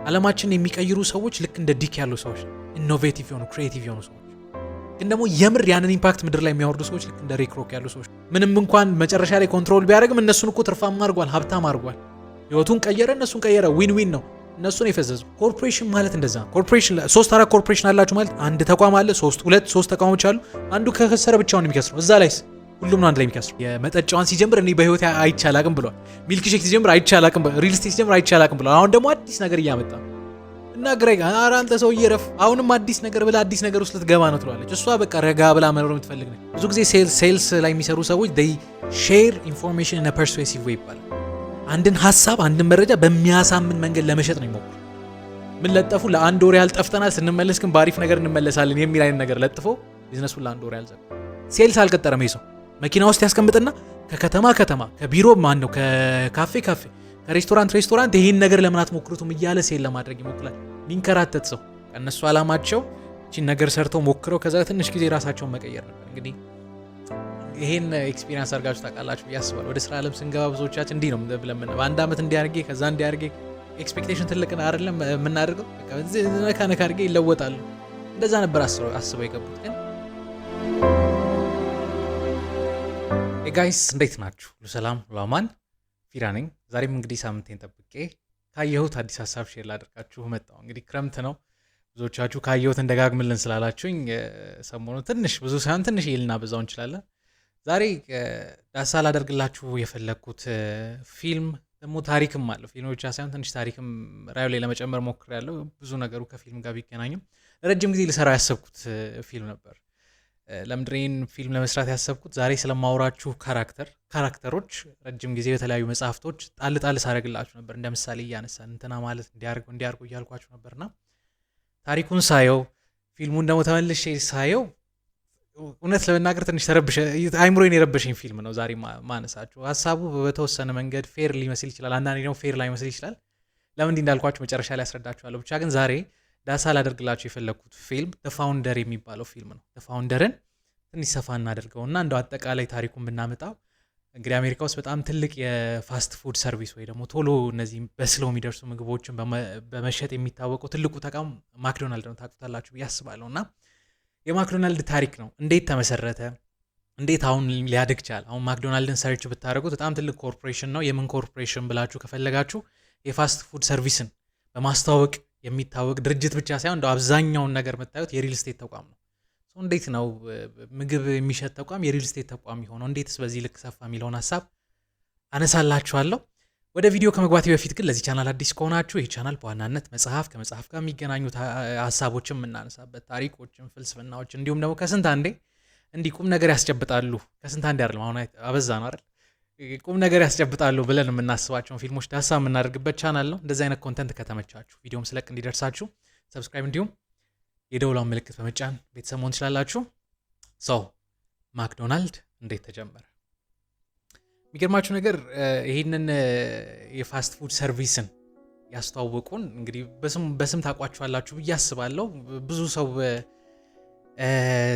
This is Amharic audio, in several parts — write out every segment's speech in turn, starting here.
ዓለማችንን የሚቀይሩ ሰዎች ልክ እንደ ዲክ ያሉ ሰዎች፣ ኢኖቬቲቭ የሆኑ ክሪኤቲቭ የሆኑ ሰዎች፣ ግን ደግሞ የምር ያንን ኢምፓክት ምድር ላይ የሚያወርዱ ሰዎች ልክ እንደ ሪክ ሮክ ያሉ ሰዎች። ምንም እንኳን መጨረሻ ላይ ኮንትሮል ቢያደርግም እነሱን እኮ ትርፋማ አድርጓል፣ ሀብታም አድርጓል። ህይወቱን ቀየረ፣ እነሱን ቀየረ። ዊን ዊን ነው። እነሱን የፈዘዙ። ኮርፖሬሽን ማለት እንደዛ። ኮርፖሬሽን 3-4 ኮርፖሬሽን አላችሁ ማለት አንድ ተቋም አለ፣ 2-3 ተቋሞች አሉ። አንዱ ከከሰረ ብቻውን የሚከስረው እዛ ላይስ ሁሉም ነው አንድ ላይ የሚከስረው። የመጠጫዋን ሲጀምር እኔ በህይወት አይቻላቅም ብሏል። ሚልክ ሼክ ሲጀምር አይቻላቅም፣ ሪል ስቴት ሲጀምር አይቻላቅም ብሏል። አሁን ደግሞ አዲስ ነገር እያመጣ እና ግሬግ ኧረ አንተ ሰውዬ ረፍ፣ አሁንም አዲስ ነገር ብላ አዲስ ነገር ውስጥ ልትገባ ነው ትሏለች። እሷ በቃ ረጋ ብላ መኖር የምትፈልግ ነው። ብዙ ጊዜ ሴልስ ላይ የሚሰሩ ሰዎች they share information in a persuasive way ይባላል። አንድን ሀሳብ አንድን መረጃ በሚያሳምን መንገድ ለመሸጥ ነው ይሞክሩ። ምን ለጠፉ? ለአንድ ወር ያህል ጠፍተናል፣ ስንመለስ ግን በአሪፍ ነገር እንመለሳለን የሚል አይነት ነገር ለጥፎ ቢዝነሱን ለአንድ ወር ያህል ዘጋ። ሴልስ አልቀጠረም። ይሰው መኪና ውስጥ ያስቀምጥና ከከተማ ከቢሮ ማን ነው ከካፌ ከሬስቶራንት ይሄን ነገር ለምን አትሞክሩትም እያለ ሴል ለማድረግ ይሞክራል። ሚንከራተት ሰው ከነሱ አላማቸው እቺን ነገር ሰርተው ሞክረው ከዛ ትንሽ ጊዜ ራሳቸውን መቀየር ነበር። እንግዲህ ይሄን ኤክስፒሪየንስ አድርጋችሁ ታውቃላችሁ ብዬ አስባለሁ። ወደ ስራ ዓለም ስንገባ ብዙዎቻችን እንዲህ ነው ብለን በአንድ ዓመት እንዲያርጌ ከዛ እንዲያርጌ ኤክስፔክቴሽን ትልቅ አይደለም የምናደርገው። በቃ ነካ አድርጌ ይለወጣሉ። እንደዛ ነበር አስበው የገቡት። ግን ጋይስ እንዴት ናችሁ? ሁሉ ሰላም፣ ሁሉ አማን። ፊራ ነኝ። ዛሬም እንግዲህ ሳምንቴን ጠብቄ ካየሁት አዲስ ሀሳብ ሼር ላደርጋችሁ መጣሁ። እንግዲህ ክረምት ነው። ብዙዎቻችሁ ካየሁት እንደጋግምልን ስላላችሁኝ ሰሞኑ ትንሽ ብዙ ሳይሆን ትንሽ ይልና በዛው እንችላለን። ዛሬ ዳሳ ላደርግላችሁ የፈለግኩት ፊልም ደግሞ ታሪክም አለው። ፊልም ብቻ ሳይሆን ትንሽ ታሪክም ራዩ ላይ ለመጨመር ሞክሬያለሁ። ብዙ ነገሩ ከፊልም ጋር ቢገናኝም ረጅም ጊዜ ልሰራው ያሰብኩት ፊልም ነበር። ለምድሬን ፊልም ለመስራት ያሰብኩት ዛሬ ስለማውራችሁ ካራክተሮች ረጅም ጊዜ በተለያዩ መጽሐፍቶች ጣል ሳደርግላችሁ ነበር። እንደ ምሳሌ እያነሳን እንትና ማለት እንዲያርጉ እያልኳችሁ ነበርና ታሪኩን ሳየው ፊልሙን ደግሞ ተመልሼ ሳየው እውነት ለመናገር ትንሽ አይምሮዬን የረበሸኝ ፊልም ነው ዛሬ ማነሳችሁ። ሀሳቡ በተወሰነ መንገድ ፌር ሊመስል ይችላል፣ አንዳንዴ ደግሞ ፌር ላይመስል ይችላል። ለምን እንዲህ እንዳልኳችሁ መጨረሻ ላይ ያስረዳችኋለሁ። ብቻ ግን ዛሬ ዳሳ ላደርግላችሁ የፈለግኩት ፊልም ፋውንደር የሚባለው ፊልም ነው። ፋውንደርን ትንሽ ሰፋ እናደርገውና እንደው አጠቃላይ ታሪኩን ብናመጣው እንግዲህ አሜሪካ ውስጥ በጣም ትልቅ የፋስት ፉድ ሰርቪስ ወይ ደግሞ ቶሎ እነዚህ በስለው የሚደርሱ ምግቦችን በመሸጥ የሚታወቀው ትልቁ ተቋም ማክዶናልድ ነው። ታውቁታላችሁ ብዬ አስባለሁ። እና የማክዶናልድ ታሪክ ነው። እንዴት ተመሰረተ? እንዴት አሁን ሊያድግ ቻለ? አሁን ማክዶናልድን ሰርች ብታደርጉት በጣም ትልቅ ኮርፖሬሽን ነው። የምን ኮርፖሬሽን ብላችሁ ከፈለጋችሁ የፋስት ፉድ ሰርቪስን በማስተዋወቅ የሚታወቅ ድርጅት ብቻ ሳይሆን እንደው አብዛኛውን ነገር የምታዩት የሪል ስቴት ተቋም ነው። እንዴት ነው ምግብ የሚሸጥ ተቋም የሪል ስቴት ተቋም የሆነው? እንዴትስ በዚህ ልክ ሰፋ የሚለውን ሀሳብ አነሳላችኋለሁ። ወደ ቪዲዮ ከመግባቴ በፊት ግን ለዚህ ቻናል አዲስ ከሆናችሁ ይህ ቻናል በዋናነት ከመጽሐፍ ጋር የሚገናኙት ሀሳቦችን የምናነሳበት ታሪኮችን፣ ፍልስፍናዎች እንዲሁም ደግሞ ከስንት አንዴ እንዲህ ቁም ነገር ያስጨብጣሉ። ከስንት አንዴ አይደለም፣ አሁን አበዛ ነው አይደል? ቁም ነገር ያስጨብጣሉ ብለን የምናስባቸውን ፊልሞች ዳሳ የምናደርግበት ቻናል ነው። እንደዚህ አይነት ኮንተንት ከተመቻችሁ ቪዲዮም ስለቅ እንዲደርሳችሁ ሰብስክራይብ እንዲሁም የደውላውን ምልክት በመጫን ቤተሰብ መሆን ትችላላችሁ። ሰው ማክዶናልድ እንዴት ተጀመረ? የሚገርማችሁ ነገር ይህንን የፋስት ፉድ ሰርቪስን ያስተዋወቁን እንግዲህ በስም ታውቋቸዋላችሁ ብዬ አስባለሁ። ብዙ ሰው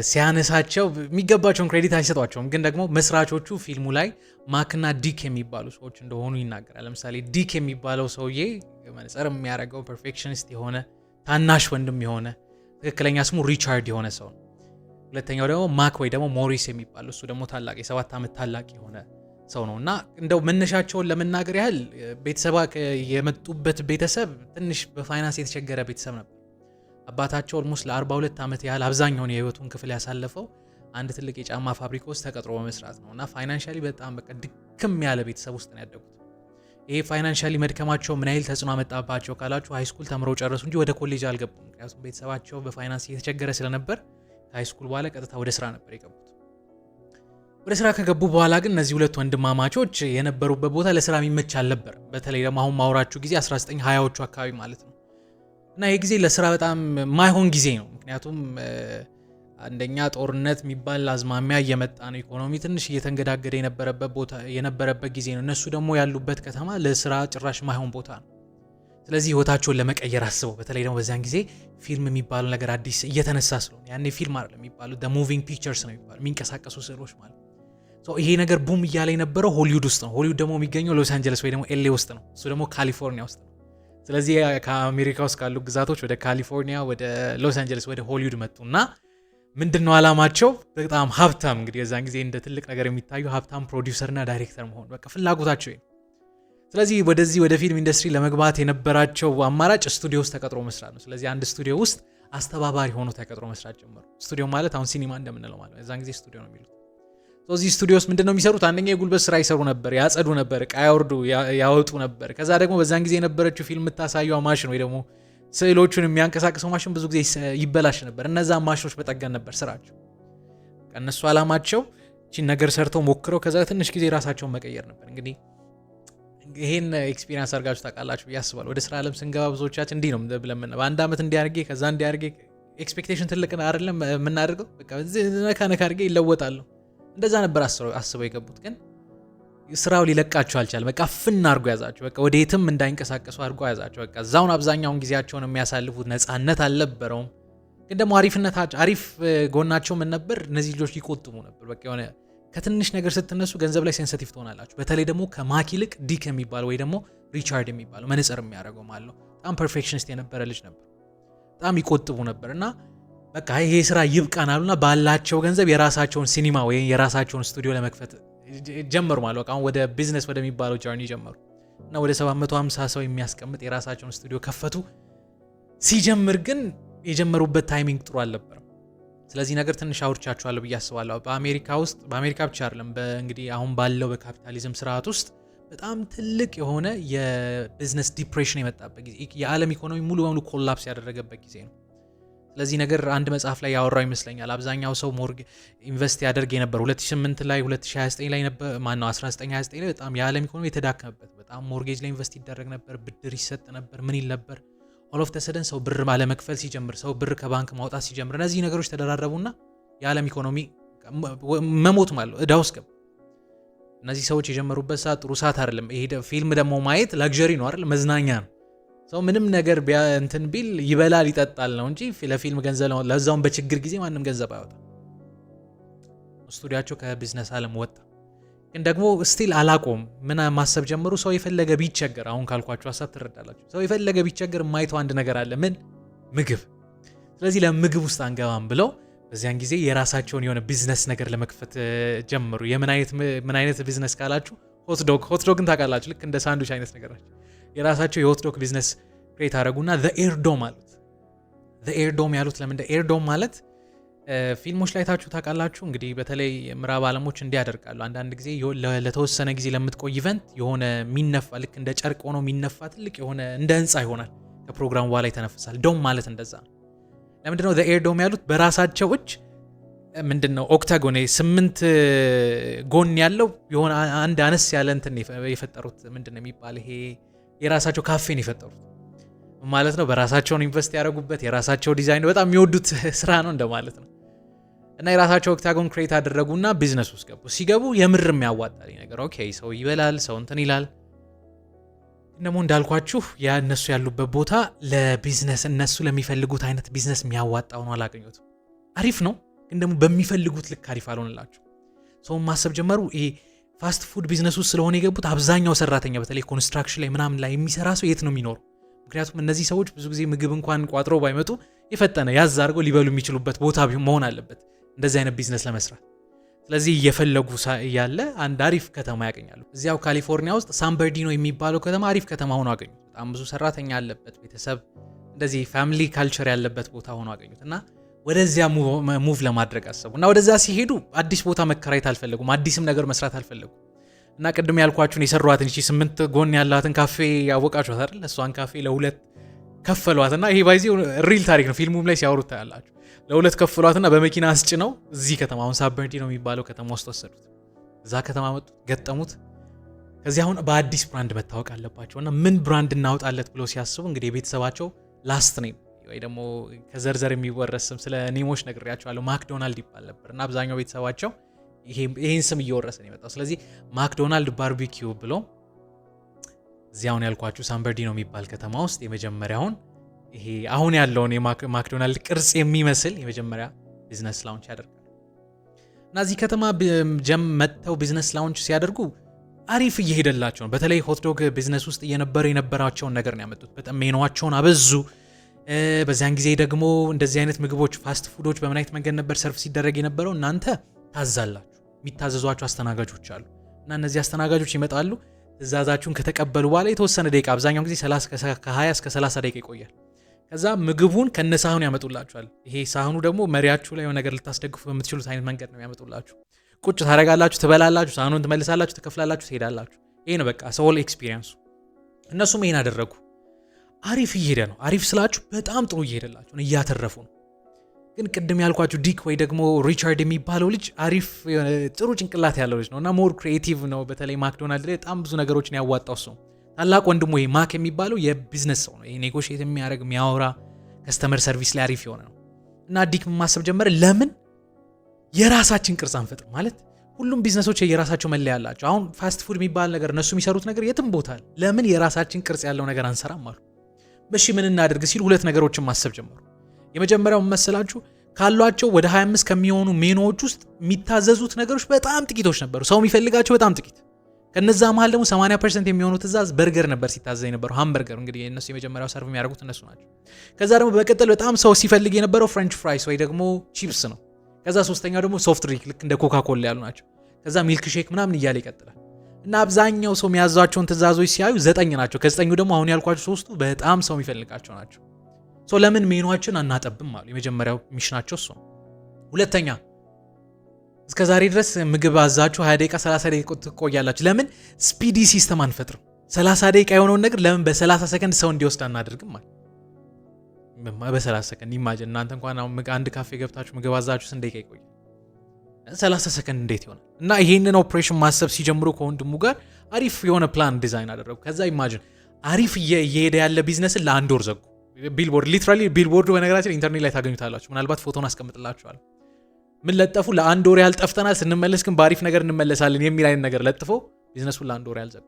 ሲያነሳቸው የሚገባቸውን ክሬዲት አይሰጧቸውም። ግን ደግሞ መስራቾቹ ፊልሙ ላይ ማክና ዲክ የሚባሉ ሰዎች እንደሆኑ ይናገራል። ለምሳሌ ዲክ የሚባለው ሰውዬ መነጽር የሚያደርገው ፐርፌክሽኒስት የሆነ ታናሽ ወንድም የሆነ ትክክለኛ ስሙ ሪቻርድ የሆነ ሰው ነው። ሁለተኛው ደግሞ ማክ ወይ ደግሞ ሞሪስ የሚባለው እሱ ደግሞ ታላቅ የ7 ዓመት ታላቅ የሆነ ሰው ነው። እና እንደው መነሻቸውን ለመናገር ያህል የመጡበት ቤተሰብ ትንሽ በፋይናንስ የተቸገረ ቤተሰብ ነበር። አባታቸው ኦልሞስት ለ42 ዓመት ያህል አብዛኛውን የህይወቱን ክፍል ያሳለፈው አንድ ትልቅ የጫማ ፋብሪካ ውስጥ ተቀጥሮ በመስራት ነው። እና ፋይናንሻሊ በጣም በቃ ድክም ያለ ቤተሰብ ውስጥ ነው ያደጉት። ይሄ ፋይናንሻሊ መድከማቸው ምን ያህል ተጽዕኖ አመጣባቸው ካላችሁ ሃይስኩል ተምረው ጨረሱ እንጂ ወደ ኮሌጅ አልገቡም። ምክንያቱም ቤተሰባቸው በፋይናንስ የተቸገረ ስለነበር ከሃይስኩል በኋላ ቀጥታ ወደ ስራ ነበር የገቡት። ወደ ስራ ከገቡ በኋላ ግን እነዚህ ሁለት ወንድማማቾች የነበሩበት ቦታ ለስራ የሚመች አልነበር። በተለይ ደግሞ አሁን ማውራችሁ ጊዜ 1920ዎቹ አካባቢ ማለት ነው። እና ይህ ጊዜ ለስራ በጣም ማይሆን ጊዜ ነው። ምክንያቱም አንደኛ ጦርነት የሚባል አዝማሚያ እየመጣ ነው። ኢኮኖሚ ትንሽ እየተንገዳገደ የነበረበት ጊዜ ነው። እነሱ ደግሞ ያሉበት ከተማ ለስራ ጭራሽ ማይሆን ቦታ ነው። ስለዚህ ህይወታቸውን ለመቀየር አስበው፣ በተለይ ደግሞ በዚያን ጊዜ ፊልም የሚባለው ነገር አዲስ እየተነሳ ስለሆነ ያኔ ፊልም አይደለም የሚባለው ሙቪንግ ፒክቸርስ ነው የሚባለው የሚንቀሳቀሱ ስዕሎች ማለት ነው። ይሄ ነገር ቡም እያለ የነበረው ሆሊውድ ውስጥ ነው። ሆሊውድ ደግሞ የሚገኘው ሎስ አንጀለስ ወይ ደግሞ ኤልኤ ውስጥ ነው። እሱ ደግሞ ካሊፎርኒያ ውስጥ ነው። ስለዚህ ከአሜሪካ ውስጥ ካሉ ግዛቶች ወደ ካሊፎርኒያ፣ ወደ ሎስ አንጀለስ፣ ወደ ሆሊውድ መጡና ምንድነው አላማቸው? በጣም ሀብታም እንግዲህ የዛን ጊዜ እንደ ትልቅ ነገር የሚታዩ ሀብታም ፕሮዲውሰርና ዳይሬክተር መሆን በቃ ፍላጎታቸው። ስለዚህ ወደ ፊልም ኢንዱስትሪ ለመግባት የነበራቸው አማራጭ ስቱዲዮ ውስጥ ተቀጥሮ መስራት ነው። ስለዚህ አንድ ስቱዲዮ ውስጥ አስተባባሪ ሆኖ ተቀጥሮ መስራት ጀመሩ። ስቱዲዮ ማለት አሁን ሲኒማ እንደምንለው ማለት ነው። የዛን ጊዜ ስቱዲዮ ነው የሚሉት። ስለዚህ ስቱዲዮ ውስጥ ምንድነው የሚሰሩት? አንደኛ የጉልበት ስራ ይሰሩ ነበር፣ ያጸዱ ነበር፣ ዕቃ ያወርዱ ያወጡ ነበር። ከዛ ደግሞ በዛን ጊዜ የነበረችው ፊልም የምታሳየው ማሽን ወይ ደግሞ ስዕሎቹን የሚያንቀሳቅሰው ማሽን ብዙ ጊዜ ይበላሽ ነበር። እነዛ ማሽኖች መጠገን ነበር ስራቸው። እነሱ አላማቸው እቺን ነገር ሰርተው ሞክረው ከዛ ትንሽ ጊዜ ራሳቸውን መቀየር ነበር። እንግዲህ ይሄን ኤክስፒሪየንስ አድርጋችሁ ታውቃላችሁ ብዬ አስባለሁ። ወደ ስራ ዓለም ስንገባ ብዙዎቻችን እንዲህ ነው ብለን በአንድ ዓመት እንዲያርጌ ከዛ እንዲያርጌ ኤክስፔክቴሽን ትልቅ አይደለም የምናደርገው። በቃ ነካ አድርጌ ይለወጣሉ። እንደዛ ነበር አስበው የገቡት። ግን ስራው ሊለቃቸው አልቻለም። በቃ ፍና አድርጎ ያዛቸው። በቃ ወዴትም እንዳይንቀሳቀሱ አድርጎ ያዛቸው። በቃ እዛውን አብዛኛውን ጊዜያቸውን የሚያሳልፉት ነፃነት አልነበረውም። ግን ደግሞ አሪፍ ጎናቸው ምን ነበር? እነዚህ ልጆች ይቆጥቡ ነበር። በቃ የሆነ ከትንሽ ነገር ስትነሱ ገንዘብ ላይ ሴንሲቲቭ ትሆናላችሁ። በተለይ ደግሞ ከማክ ይልቅ ዲክ የሚባለው ወይ ደግሞ ሪቻርድ የሚባለው መነጽር የሚያደርገው ማለት ነው በጣም ፐርፌክሽኒስት የነበረ ልጅ ነበር። በጣም ይቆጥቡ ነበር እና በቃ ይሄ ስራ ይብቃን አሉና ባላቸው ገንዘብ የራሳቸውን ሲኒማ ወይ የራሳቸውን ስቱዲዮ ለመክፈት ጀመሩ ማለት ነው። አሁን ወደ ቢዝነስ ወደሚባለው ጀርኒ ጀመሩ እና ወደ 750 ሰው የሚያስቀምጥ የራሳቸውን ስቱዲዮ ከፈቱ። ሲጀምር ግን የጀመሩበት ታይሚንግ ጥሩ አልነበረም። ስለዚህ ነገር ትንሽ አውርቻችኋለሁ ብዬ አስባለሁ። በአሜሪካ ብቻ አይደለም እንግዲህ አሁን ባለው በካፒታሊዝም ስርዓት ውስጥ በጣም ትልቅ የሆነ የቢዝነስ ዲፕሬሽን የመጣበት ጊዜ፣ የዓለም ኢኮኖሚ ሙሉ በሙሉ ኮላፕስ ያደረገበት ጊዜ ነው። ስለዚህ ነገር አንድ መጽሐፍ ላይ ያወራው ይመስለኛል። አብዛኛው ሰው ኢንቨስት ያደርግ የነበር 2008 ላይ 2029 ላይ ነበር 1929 ላይ በጣም የዓለም ኢኮኖሚ የተዳከመበት በጣም ሞርጌጅ ላይ ኢንቨስት ይደረግ ነበር፣ ብድር ይሰጥ ነበር፣ ምን ይል ነበር። ኦል ኦፍ ተሰደን ሰው ብር ባለመክፈል ሲጀምር፣ ሰው ብር ከባንክ ማውጣት ሲጀምር፣ እነዚህ ነገሮች ተደራረቡና የዓለም ኢኮኖሚ መሞት ማለት እዳ ውስጥ ገባ። እነዚህ ሰዎች የጀመሩበት ሰዓት ጥሩ ሰዓት አይደለም። ይሄ ፊልም ደግሞ ማየት ላግዠሪ ነው አይደል? መዝናኛ ነው። ሰው ምንም ነገር እንትን ቢል ይበላል ይጠጣል ነው እንጂ ለፊልም ገንዘብ ነው። ለዛውም በችግር ጊዜ ማንም ገንዘብ አያወጣም። ስቱዲያቸው ከቢዝነስ ዓለም ወጣ። ግን ደግሞ ስቲል አላቆም ምን ማሰብ ጀመሩ። ሰው የፈለገ ቢቸገር፣ አሁን ካልኳችሁ ሀሳብ ትረዳላችሁ። ሰው የፈለገ ቢቸገር የማይተው አንድ ነገር አለ። ምን? ምግብ። ስለዚህ ለምግብ ውስጥ አንገባም ብለው በዚያን ጊዜ የራሳቸውን የሆነ ቢዝነስ ነገር ለመክፈት ጀመሩ። ምን አይነት ቢዝነስ ካላችሁ ሆትዶግን ታውቃላችሁ? ልክ እንደ ሳንዱች አይነት ነገር ናቸው። የራሳቸው የሆትዶግ ቢዝነስ ክሬት አደረጉና ዘ ኤርዶም አሉት። ዘ ኤርዶም ያሉት ለምን? ኤርዶም ማለት ፊልሞች ላይ ታችሁ ታውቃላችሁ። እንግዲህ በተለይ ምዕራብ ዓለሞች እንዲያደርጋሉ አንዳንድ ጊዜ ለተወሰነ ጊዜ ለምትቆይ ኢቨንት የሆነ የሚነፋ ልክ እንደ ጨርቅ ሆኖ የሚነፋ ትልቅ የሆነ እንደ ህንፃ ይሆናል። ከፕሮግራሙ በኋላ ይተነፍሳል። ዶም ማለት እንደዛ ነው። ለምንድነው ዘ ኤርዶም ያሉት? በራሳቸው እጅ ምንድነው ኦክታጎን 8 ጎን ያለው የሆነ አንድ አነስ ያለ እንትን የፈጠሩት ምንድነው የሚባል ይሄ የራሳቸው ካፌን የፈጠሩት ማለት ነው። በራሳቸውን ኢንቨስት ያደረጉበት የራሳቸው ዲዛይን በጣም የሚወዱት ስራ ነው እንደማለት ነው። እና የራሳቸው ኦክታጎን ክሬት አደረጉና ቢዝነስ ውስጥ ገቡ። ሲገቡ የምር የሚያዋጣል ነገር ኦኬ፣ ሰው ይበላል፣ ሰው እንትን ይላል። ደግሞ እንዳልኳችሁ ያ እነሱ ያሉበት ቦታ ለቢዝነስ እነሱ ለሚፈልጉት አይነት ቢዝነስ የሚያዋጣው ነው አላገኙትም። አሪፍ ነው ግን ደግሞ በሚፈልጉት ልክ አሪፍ አልሆነላቸው። ሰውን ማሰብ ጀመሩ። ይሄ ፋስት ፉድ ቢዝነስ ውስጥ ስለሆነ የገቡት አብዛኛው ሰራተኛ በተለይ ኮንስትራክሽን ላይ ምናምን ላይ የሚሰራ ሰው የት ነው የሚኖሩ? ምክንያቱም እነዚህ ሰዎች ብዙ ጊዜ ምግብ እንኳን ቋጥረው ባይመጡ የፈጠነ ያዝ አድርገው ሊበሉ የሚችሉበት ቦታ መሆን አለበት እንደዚህ አይነት ቢዝነስ ለመስራት። ስለዚህ እየፈለጉ ያለ አንድ አሪፍ ከተማ ያገኛሉ። እዚያው ካሊፎርኒያ ውስጥ ሳን በርናርዲኖ የሚባለው ከተማ አሪፍ ከተማ ሆኖ አገኙት። በጣም ብዙ ሰራተኛ ያለበት ቤተሰብ፣ እንደዚህ ፋሚሊ ካልቸር ያለበት ቦታ ሆኖ አገኙት እና ወደዚያ ሙቭ ለማድረግ አሰቡ እና ወደዛ ሲሄዱ አዲስ ቦታ መከራየት አልፈለጉም። አዲስም ነገር መስራት አልፈለጉም እና ቅድም ያልኳችሁን የሰሯትን እቺ 8 ጎን ያላትን ካፌ ያወቃችኋት አይደል? እሷን ካፌ ለሁለት ከፈሏትና ይሄ ባይዚው ሪል ታሪክ ነው። ፊልሙም ላይ ሲያወሩት ታያላችሁ። ለሁለት ከፈሏትና በመኪና አስጭነው እዚህ ከተማ አሁን ሳን በርናርዲኖ የሚባለው ከተማ ውስጥ ወሰዱት። እዛ ከተማ መጡ፣ ገጠሙት። ከዚህ አሁን በአዲስ ብራንድ መታወቅ አለባቸውና ምን ብራንድ እናውጣለት ብለው ሲያስቡ እንግዲህ የቤተሰባቸው ላስት ኔም ወይ ደግሞ ከዘርዘር የሚወረስ ስም ስለ ኔሞች ነግሬያቸዋለሁ። ማክዶናልድ ይባል ነበር እና አብዛኛው ቤተሰባቸው ይሄን ስም እየወረሰ ነው የመጣው። ስለዚህ ማክዶናልድ ባርቢኪው ብሎ እዚያውን ያልኳችሁ ሳን በርናርዲኖ የሚባል ከተማ ውስጥ የመጀመሪያውን ይሄ አሁን ያለውን የማክዶናልድ ቅርጽ የሚመስል የመጀመሪያ ቢዝነስ ላውንች ያደርጋሉ። እና እዚህ ከተማ መጥተው ቢዝነስ ላውንች ሲያደርጉ አሪፍ እየሄደላቸው ነው። በተለይ ሆትዶግ ቢዝነስ ውስጥ የነበራቸውን ነገር ነው ያመጡት። በጣም ሜኗቸውን አበዙ። በዚያን ጊዜ ደግሞ እንደዚህ አይነት ምግቦች ፋስት ፉዶች በምን አይነት መንገድ ነበር ሰርፍ ሲደረግ የነበረው? እናንተ ታዛላችሁ፣ የሚታዘዟቸው አስተናጋጆች አሉ እና እነዚህ አስተናጋጆች ይመጣሉ። ትእዛዛችሁን ከተቀበሉ በኋላ የተወሰነ ደቂቃ አብዛኛውን ጊዜ ከ20 እስከ 30 ደቂቃ ይቆያል። ከዛ ምግቡን ከነሳህኑ ያመጡላችኋል። ይሄ ሳህኑ ደግሞ መሪያችሁ ላይ የሆነ ነገር ልታስደግፉ በምትችሉት አይነት መንገድ ነው ያመጡላችሁ። ቁጭ ታረጋላችሁ፣ ትበላላችሁ፣ ሳህኑን ትመልሳላችሁ፣ ትከፍላላችሁ፣ ትሄዳላችሁ። ይሄ ነው በቃ ሶል ኤክስፒሪየንሱ። እነሱም ይሄን አደረጉ። አሪፍ እየሄደ ነው። አሪፍ ስላችሁ በጣም ጥሩ እየሄደላችሁ ነው፣ እያተረፉ ነው። ግን ቅድም ያልኳችሁ ዲክ ወይ ደግሞ ሪቻርድ የሚባለው ልጅ አሪፍ ጥሩ ጭንቅላት ያለው ልጅ ነው እና ሞር ክሪኤቲቭ ነው። በተለይ ማክዶናልድ ላይ በጣም ብዙ ነገሮችን ያዋጣው ሰው። ታላቅ ወንድሙ ይሄ ማክ የሚባለው የቢዝነስ ሰው ነው። ይሄ ኔጎሽየት የሚያደርግ የሚያወራ፣ ከስተመር ሰርቪስ ላይ አሪፍ የሆነ ነው እና ዲክ ማሰብ ጀመረ። ለምን የራሳችን ቅርጽ አንፈጥር? ማለት ሁሉም ቢዝነሶች የራሳቸው መለያ አላቸው። አሁን ፋስት ፉድ የሚባል ነገር እነሱ የሚሰሩት ነገር የትም ቦታ ለምን የራሳችን ቅርጽ ያለው ነገር አንሰራም አሉ። በሺ ምን እናደርግ ሲሉ ሁለት ነገሮችን ማሰብ ጀመሩ። የመጀመሪያው መሰላችሁ ካሏቸው ወደ 25 ከሚሆኑ ሜኖዎች ውስጥ የሚታዘዙት ነገሮች በጣም ጥቂቶች ነበሩ። ሰው የሚፈልጋቸው በጣም ጥቂት። ከነዛ መሃል ደግሞ 80% የሚሆኑ ትእዛዝ በርገር ነበር ሲታዘዝ የነበረው፣ ሃምበርገር። እንግዲህ እነሱ የመጀመሪያው ሰርቭ የሚያደርጉት እነሱ ናቸው። ከዛ ደግሞ በቀጠል በጣም ሰው ሲፈልግ የነበረው ፍሬንች ፍራይስ ወይ ደግሞ ቺፕስ ነው። ከዛ ሶስተኛው ደግሞ ሶፍት ድሪንክ ልክ እንደ ኮካ ኮላ ያሉ ናቸው። ከዛ ሚልክ ሼክ ምናምን እያለ ይቀጥላል። እና አብዛኛው ሰው የሚያዛቸውን ትእዛዞች ሲያዩ 9 ናቸው። ከ9ኙ ደግሞ አሁን ያልኳቸው 3ቱ በጣም ሰው የሚፈልጋቸው ናቸው። ሶ ለምን ሜኗችን አናጠብም አሉ። የመጀመሪያው ሚሽናቸው እሱ ነው። ሁለተኛ እስከ ዛሬ ድረስ ምግብ አዛችሁ 20 ደቂቃ 30 ደቂቃ ትቆያላችሁ። ለምን ስፒዲ ሲስተም አንፈጥርም? 30 ደቂቃ የሆነውን ነገር ለምን በ30 ሰከንድ ሰው እንዲወስድ አናደርግም ማለት በ30 ሰከንድ ኢማጂን። እናንተ እንኳን አንድ ካፌ ገብታችሁ ምግብ አዛችሁ ስንት ደቂቃ ይቆያል? 30 ሰከንድ እንዴት ይሆናል? እና ይሄንን ኦፕሬሽን ማሰብ ሲጀምሩ ከወንድሙ ጋር አሪፍ የሆነ ፕላን ዲዛይን አደረጉ። ከዛ ኢማጂን አሪፍ እየሄደ ያለ ቢዝነስን ለአንድ ወር ዘጉ። ቢልቦርድ ሊትራሊ ቢልቦርዱ በነገራችን ኢንተርኔት ላይ ታገኙታላችሁ። ምናልባት ፎቶን አስቀምጥላችኋለሁ። ምን ለጠፉ? ለአንድ ወር ያህል ጠፍተናል፣ ስንመለስ ግን በአሪፍ ነገር እንመለሳለን የሚል አይነት ነገር ለጥፈው ቢዝነሱን ለአንድ ወር ያህል ዘጉ።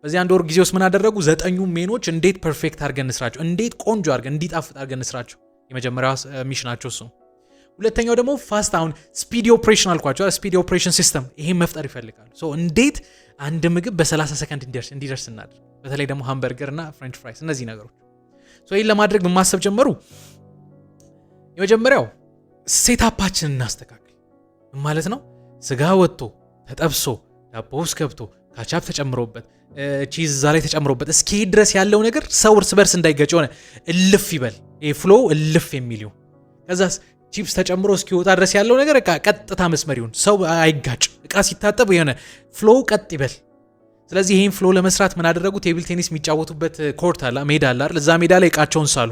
በዚህ አንድ ወር ጊዜ ውስጥ ምን አደረጉ? 9ኙ ሜኖች እንዴት ፐርፌክት አድርገን እንስራቸው፣ እንዴት ቆንጆ አድርገን እንዲጣፍጥ አድርገን እንስራቸው። የመጀመሪያው ሚሽናቸው እሱ። ሁለተኛው ደግሞ ፋስት አሁን ስፒዲ ኦፕሬሽን አልኳቸው። ስፒዲ ኦፕሬሽን ሲስተም ይሄን መፍጠር ይፈልጋሉ። ሶ እንዴት አንድ ምግብ በ30 ሰከንድ እንዲደርስ እናድርግ። በተለይ ደግሞ ሃምበርገር እና ፍሬንች ፍራይስ እነዚህ ነገሮች። ሶ ይሄን ለማድረግ ማሰብ ጀመሩ። የመጀመሪያው ሴታፓችንን እናስተካክል ማለት ነው። ስጋ ወጥቶ ተጠብሶ ዳቦ ውስጥ ገብቶ ካቻፕ ተጨምሮበት ቺዝ እዛ ላይ ተጨምሮበት እስኪሄድ ድረስ ያለው ነገር ሰው እርስ በርስ እንዳይገጭ ሆነ እልፍ ይበል። ፍሎው እልፍ የሚል ከዛስ ቺፕስ ተጨምሮ እስኪወጣ ድረስ ያለው ነገር ቀጥታ መስመር ይሁን፣ ሰው አይጋጭ። እቃ ሲታጠብ የሆነ ፍሎው ቀጥ ይበል። ስለዚህ ይሄን ፍሎው ለመስራት ምን አደረጉ? ቴብል ቴኒስ የሚጫወቱበት ኮርት አለ፣ ሜዳ አለ አይደል? እዛ ሜዳ ላይ እቃቸውን ሳሉ።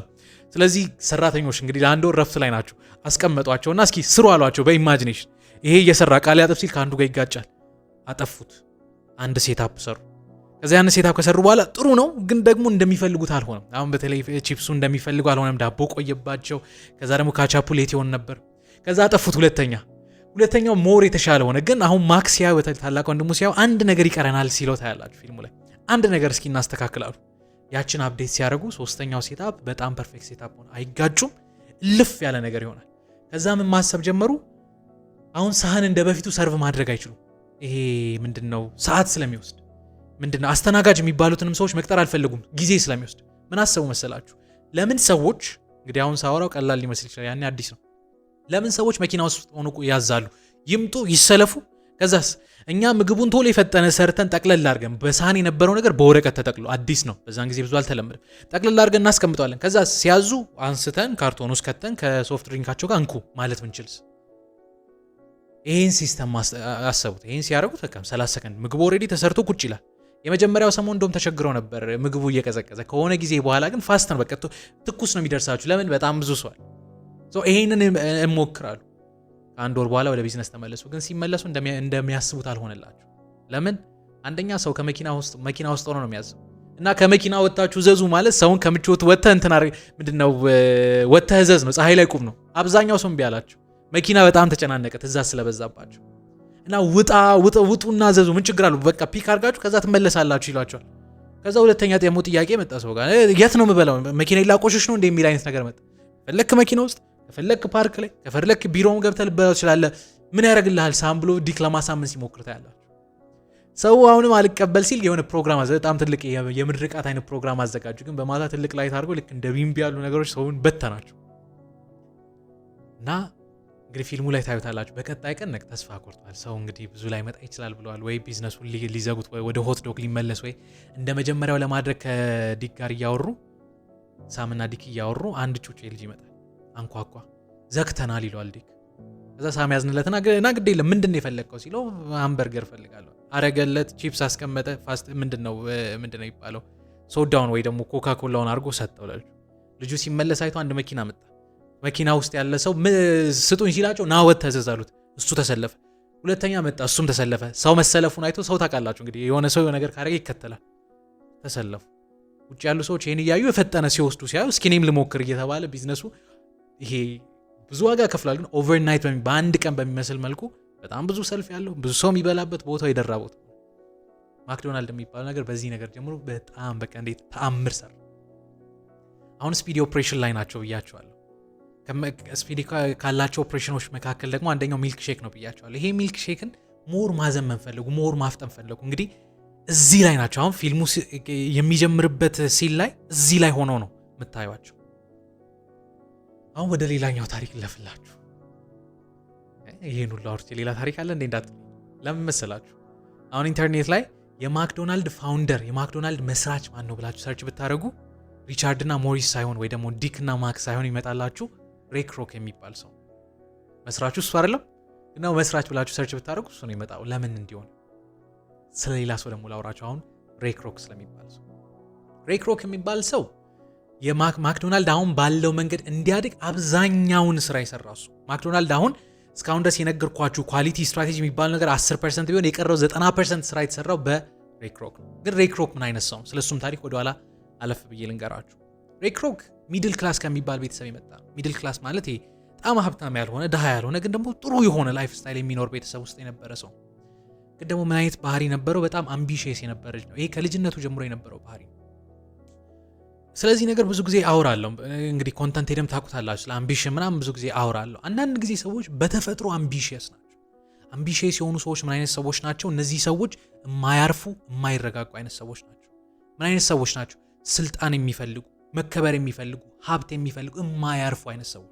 ስለዚህ ሰራተኞች እንግዲህ ለአንድ ወር ረፍት ላይ ናቸው። አስቀመጧቸውና እስኪ ስሩ አሏቸው በኢማጂኔሽን። ይሄ እየሰራ ቃል ያጠፍ ሲል ከአንዱ ጋር ይጋጫል። አጠፉት። አንድ ሴታፕ ሰሩ። ከዚያ ያን ሴታፕ ከሰሩ በኋላ ጥሩ ነው፣ ግን ደግሞ እንደሚፈልጉት አልሆነም። አሁን በተለይ ቺፕሱ እንደሚፈልጉ አልሆነም። ዳቦ ቆየባቸው። ከዛ ደግሞ ካቻፑ ሌት ይሆን ነበር። ከዛ አጠፉት። ሁለተኛው ሞር የተሻለ ሆነ። ግን አሁን ማክስ ያው በተለይ ታላቅ ወንድሙ ሲያው አንድ ነገር ይቀረናል ሲለው ታያላችሁ ፊልሙ ላይ። አንድ ነገር እስኪ እናስተካክላሉ። ያችን አፕዴት ሲያደርጉ ሶስተኛው ሴታፕ በጣም ፐርፌክት ሴታፕ ሆነ። አይጋጩም፣ ልፍ ያለ ነገር ይሆናል። ከዛ ምን ማሰብ ጀመሩ? አሁን ሳህን እንደ በፊቱ ሰርቭ ማድረግ አይችሉም። ይሄ ምንድነው ሰዓት ስለሚወስድ ምንድነው አስተናጋጅ የሚባሉትንም ሰዎች መቅጠር አልፈልጉም፣ ጊዜ ስለሚወስድ። ምን አሰቡ መሰላችሁ? ለምን ሰዎች እንግዲህ አሁን ሳወራው ቀላል ሊመስል ይችላል፣ ያኔ አዲስ ነው። ለምን ሰዎች መኪና ውስጥ ሆኖ ያዛሉ? ይምጡ፣ ይሰለፉ። ከዛስ እኛ ምግቡን ቶሎ የፈጠነ ሰርተን ጠቅለል አድርገን በሳህን የነበረው ነገር በወረቀት ተጠቅሎ አዲስ ነው፣ በዛን ጊዜ ብዙ አልተለመደም። ጠቅለል አድርገን እናስቀምጠዋለን። ከዛ ሲያዙ አንስተን ካርቶን ውስጥ ከተን ከሶፍት ድሪንካቸው ጋር እንኩ ማለት ምንችልስ? ይሄን ሲስተም አሰቡት። ይሄን ሲያደርጉት በቃ 30 ሰከንድ ምግቡ ኦሬዲ ተሰርቶ ቁጭ ይላል። የመጀመሪያው ሰሞን እንደውም ተቸግረው ነበር ምግቡ እየቀዘቀዘ። ከሆነ ጊዜ በኋላ ግን ፋስት ነው፣ በቃ ትኩስ ነው የሚደርሳችሁ። ለምን? በጣም ብዙ ሰዋል። ይሄንን እሞክራሉ። ከአንድ ወር በኋላ ወደ ቢዝነስ ተመለሱ። ግን ሲመለሱ እንደሚያስቡት አልሆነላቸው። ለምን? አንደኛ ሰው መኪና ውስጥ ሆኖ ነው የሚያዘው። እና ከመኪና ወጣችሁ ዘዙ ማለት ሰውን ከምቾት ወጥተህ እንትና ምንድነው ወጥተህ ዘዝ ነው፣ ፀሐይ ላይ ቁም ነው። አብዛኛው ሰው እምቢ አላቸው። መኪና በጣም ተጨናነቀ ትእዛዝ ስለበዛባቸው። እና ውጡና ዘዙ፣ ምን ችግር አለው? በቃ ፒክ አድርጋችሁ ከዛ ትመለሳላችሁ ይሏቸዋል። ከዛ ሁለተኛ ደግሞ ጥያቄ መጣ ሰው ጋር፣ የት ነው የምበላው? መኪና ላቆሽሽ ነው እንደሚል አይነት ነገር መጣ። ፈለክ መኪና ውስጥ፣ ከፈለክ ፓርክ ላይ፣ ከፈለክ ቢሮም ገብተህ ልበላው ትችላለህ። ምን ያደርግልሃል? ሳም ብሎ ዲክ ለማሳመን ሲሞክር ታያላችሁ። ሰው አሁንም አልቀበል ሲል የሆነ ፕሮግራም በጣም ትልቅ የምድርቃት አይነት ፕሮግራም አዘጋጁ። ግን በማታ ትልቅ ላይት አድርጎ ልክ እንደ ቢምቢ ያሉ ነገሮች ሰውን በተናቸው እና እንግዲህ ፊልሙ ላይ ታዩታላችሁ። በቀጣይ ቀን ተስፋ ቆርጧል ሰው እንግዲህ ብዙ ላይ መጣ ይችላል ብለዋል። ወይ ቢዝነሱን ሊዘጉት ወይ ወደ ሆት ዶግ ሊመለስ ወይ እንደ መጀመሪያው ለማድረግ ከዲክ ጋር እያወሩ ሳምና ዲክ እያወሩ አንድ ጩጬ ልጅ ይመጣል። አንኳኳ። ዘግተናል ይለዋል ዲክ። ከዛ ሳም ያዝንለትና ና ግድ የለም ምንድነው የፈለግከው ሲለው ሃምበርገር ፈልጋለሁ አረገለት። ቺፕስ አስቀመጠ። ፋስት ምንድነው ይባለው ሶዳውን ወይ ደግሞ ኮካ ኮላውን አድርጎ ሰጠው ለልጁ። ልጁ ሲመለስ አይቶ አንድ መኪና መጣ። መኪና ውስጥ ያለ ሰው ስጡኝ ሲላቸው ናወት ተዘዛሉት። እሱ ተሰለፈ። ሁለተኛ መጣ፣ እሱም ተሰለፈ። ሰው መሰለፉን አይቶ ሰው ታውቃላችሁ እንግዲህ የሆነ ሰው የሆነ ነገር ካረገ ይከተላል። ተሰለፉ። ውጭ ያሉ ሰዎች ይሄን እያዩ የፈጠነ ሲወስዱ ሲያዩ እስኪ እኔም ልሞክር እየተባለ ቢዝነሱ ይሄ ብዙ ዋጋ ከፍሏል። ግን ኦቨርናይት በአንድ ቀን በሚመስል መልኩ በጣም ብዙ ሰልፍ ያለው ብዙ ሰው የሚበላበት ቦታው የደራ ቦታ ማክዶናልድ የሚባለው ነገር በዚህ ነገር ጀምሮ በጣም በቃ እንዴት ተአምር ሰራ። አሁን ስፒዲ ኦፕሬሽን ላይ ናቸው ብያቸዋለሁ። ስፒዲ ካላቸው ኦፕሬሽኖች መካከል ደግሞ አንደኛው ሚልክ ሼክ ነው ብያቸዋለሁ። ይሄ ሚልክ ሼክን ሞር ማዘመን ፈለጉ፣ ሞር ማፍጠን ፈለጉ። እንግዲህ እዚህ ላይ ናቸው። አሁን ፊልሙ የሚጀምርበት ሲል ላይ እዚህ ላይ ሆነው ነው የምታዩቸው። አሁን ወደ ሌላኛው ታሪክ ለፍላችሁ ይሄን ሁሉ አውርቼ ሌላ ታሪክ አለ እንዴ እንዳትሉ። ለምን መሰላችሁ? አሁን ኢንተርኔት ላይ የማክዶናልድ ፋውንደር የማክዶናልድ መስራች ማን ነው ብላችሁ ሰርች ብታደርጉ ሪቻርድ እና ሞሪስ ሳይሆን ወይ ደግሞ ዲክ እና ማክ ሳይሆን ይመጣላችሁ ሬይ ክሮክ የሚባል ሰው። መስራቹ እሱ አይደለም ግን መስራች ብላችሁ ሰርች ብታደርጉ እሱ ነው ይመጣው። ለምን እንዲሆን ስለሌላ ሰው ደግሞ ላውራችሁ። አሁን ሬይ ክሮክ ስለሚባል ሰው። ሬይ ክሮክ የሚባል ሰው የማክዶናልድ አሁን ባለው መንገድ እንዲያድግ አብዛኛውን ስራ የሰራ እሱ። ማክዶናልድ አሁን እስካሁን ድረስ የነገርኳችሁ ኳሊቲ ስትራቴጂ የሚባል ነገር 10% ቢሆን የቀረው 90% ስራ የተሰራው በሬይ ክሮክ ነው። ግን ሬይ ክሮክ ምን አይነት ሰው ነው? ስለሱም ታሪክ ወደኋላ አለፍ ብዬ ልንገራችሁ። ሬይ ክሮክ ሚድል ክላስ ከሚባል ቤተሰብ የመጣ ነው። ሚድል ክላስ ማለት ይሄ በጣም ሀብታም ያልሆነ ድሃ ያልሆነ ግን ደግሞ ጥሩ የሆነ ላይፍ ስታይል የሚኖር ቤተሰብ ውስጥ የነበረ ሰው። ግን ደግሞ ምን አይነት ባህሪ ነበረው? በጣም አምቢሽየስ የነበረ ልጅ ነው። ይሄ ከልጅነቱ ጀምሮ የነበረው ባህሪ። ስለዚህ ነገር ብዙ ጊዜ አወራለሁ። እንግዲህ ኮንተንት ሄደም ታውቁታላችሁ። ስለ አምቢሽን ምናምን ብዙ ጊዜ አወራለሁ። አንዳንድ ጊዜ ሰዎች በተፈጥሮ አምቢሽየስ ናቸው። አምቢሽየስ የሆኑ ሰዎች ምን አይነት ሰዎች ናቸው? እነዚህ ሰዎች የማያርፉ የማይረጋጉ አይነት ሰዎች ናቸው። ምን አይነት ሰዎች ናቸው? ስልጣን የሚፈልጉ፣ መከበር የሚፈልጉ፣ ሀብት የሚፈልጉ የማያርፉ አይነት ሰዎች።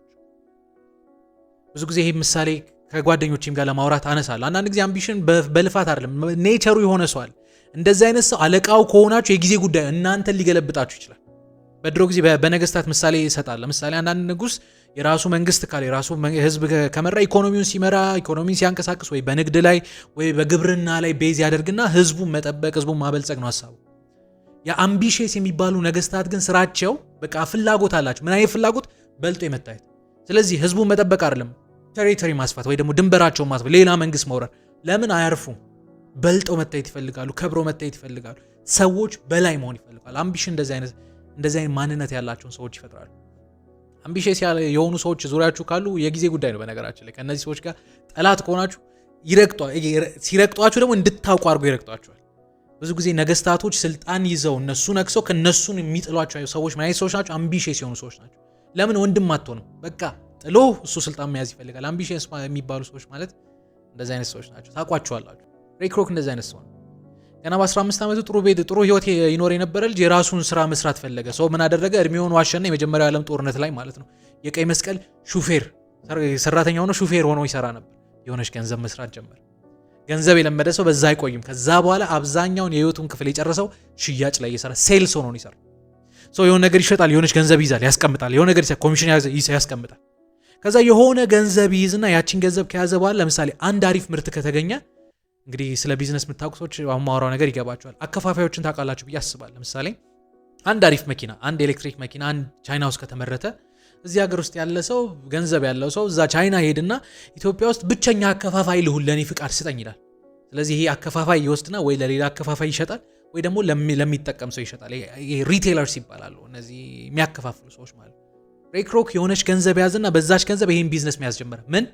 ብዙ ጊዜ ይሄ ምሳሌ ከጓደኞችም ጋር ለማውራት አነሳለሁ። አንዳንድ ጊዜ አምቢሽን በልፋት አይደለም ኔቸሩ የሆነ ሰው አለ። እንደዚህ አይነት ሰው አለቃው ከሆናችሁ የጊዜ ጉዳይ እናንተን ሊገለብጣችሁ ይችላል። በድሮ ጊዜ በነገስታት ምሳሌ ይሰጣል። ለምሳሌ አንዳንድ ንጉስ የራሱ መንግስት ካለ የራሱ ህዝብ ከመራ ኢኮኖሚውን ሲመራ ኢኮኖሚውን ሲያንቀሳቅስ ወይ በንግድ ላይ ወይ በግብርና ላይ ቤዝ ያደርግና ህዝቡን መጠበቅ ህዝቡን ማበልጸግ ነው ሀሳቡ። የአምቢሽየስ የሚባሉ ነገስታት ግን ስራቸው በቃ ፍላጎት አላቸው። ምን አይነት ፍላጎት? በልጦ የመታየት። ስለዚህ ህዝቡን መጠበቅ አይደለም ቴሪቶሪ ማስፋት ወይ ደግሞ ድንበራቸውን ማስፋት፣ ሌላ መንግስት መውረር። ለምን አያርፉም? በልጠው መታየት ይፈልጋሉ፣ ከብሮ መታየት ይፈልጋሉ። ሰዎች በላይ መሆን ይፈልጋሉ። አምቢሽን እንደዚህ አይነት ማንነት ያላቸውን ሰዎች ይፈጥራሉ። አምቢሽየስ የሆኑ ሰዎች ዙሪያችሁ ካሉ የጊዜ ጉዳይ ነው። በነገራችን ላይ ከእነዚህ ሰዎች ጋር ጠላት ከሆናችሁ ሲረግጧችሁ ደግሞ እንድታውቁ አድርጎ ይረግጧችኋል። ብዙ ጊዜ ነገስታቶች ስልጣን ይዘው እነሱ ነክሰው ከነሱን የሚጥሏቸው ሰዎች ምን አይነት ሰዎች ናቸው? አምቢሽየስ የሆኑ ሰዎች ናቸው። ለምን ወንድም አትሆንም? በቃ ጥሎ እሱ ስልጣን መያዝ ይፈልጋል። አምቢሽየስ የሚባሉ ሰዎች ማለት እንደዚህ አይነት ሰዎች ናቸው። ታውቋቸዋላችሁ። ሬይ ክሮክ እንደዚህ አይነት ሰው ነው። ገና በ15 ዓመቱ ጥሩ ህይወት ይኖር የነበረ ልጅ የራሱን ስራ መስራት ፈለገ። ሰው ምን አደረገ? እድሜውን ዋሸና የመጀመሪያው ዓለም ጦርነት ላይ ማለት ነው የቀይ መስቀል ሹፌር ሰራተኛ ሆኖ ሹፌር ሆኖ ይሰራ ነበር። የሆነች ገንዘብ መስራት ጀመረ። ገንዘብ የለመደ ሰው በዛ አይቆይም። ከዛ በኋላ አብዛኛውን የህይወቱን ክፍል የጨረሰው ሽያጭ ላይ እየሰራ ሴልስ ሆኖ ነው ይሰራ። ሰው የሆነ ነገር ይሸጣል፣ የሆነች ገንዘብ ይይዛል፣ ያስቀምጣል። የሆነ ነገር ኮሚሽን ያስቀምጣል። ከዛ የሆነ ገንዘብ ይይዝና ያቺን ገንዘብ ከያዘ በኋላ ለምሳሌ አንድ አሪፍ ምርት ከተገኘ እንግዲህ ስለ ቢዝነስ የምታውቁ ሰዎች ማውራው ነገር ይገባቸዋል። አከፋፋዮችን ታውቃላችሁ ብዬ አስባለሁ። ለምሳሌ አንድ አሪፍ መኪና፣ አንድ ኤሌክትሪክ መኪና አንድ ቻይና ውስጥ ከተመረተ እዚህ ሀገር ውስጥ ያለ ሰው ገንዘብ ያለው ሰው እዛ ቻይና ሄድና ኢትዮጵያ ውስጥ ብቸኛ አከፋፋይ ልሁን ለኔ ፍቃድ ስጠኝ ይላል። ስለዚህ ይሄ አከፋፋይ ይወስድና ወይ ለሌላ አከፋፋይ ይሸጣል ወይ ደግሞ ለሚጠቀም ሰው ይሸጣል። ይሄ ሪቴለርስ ይባላሉ፣ እነዚህ የሚያከፋፍሉ ሰዎች ማለት። ሬይ ክሮክ የሆነች ገንዘብ ያዝና በዛች ገንዘብ ይሄን ቢዝነስ መያዝ ጀመረ። ምን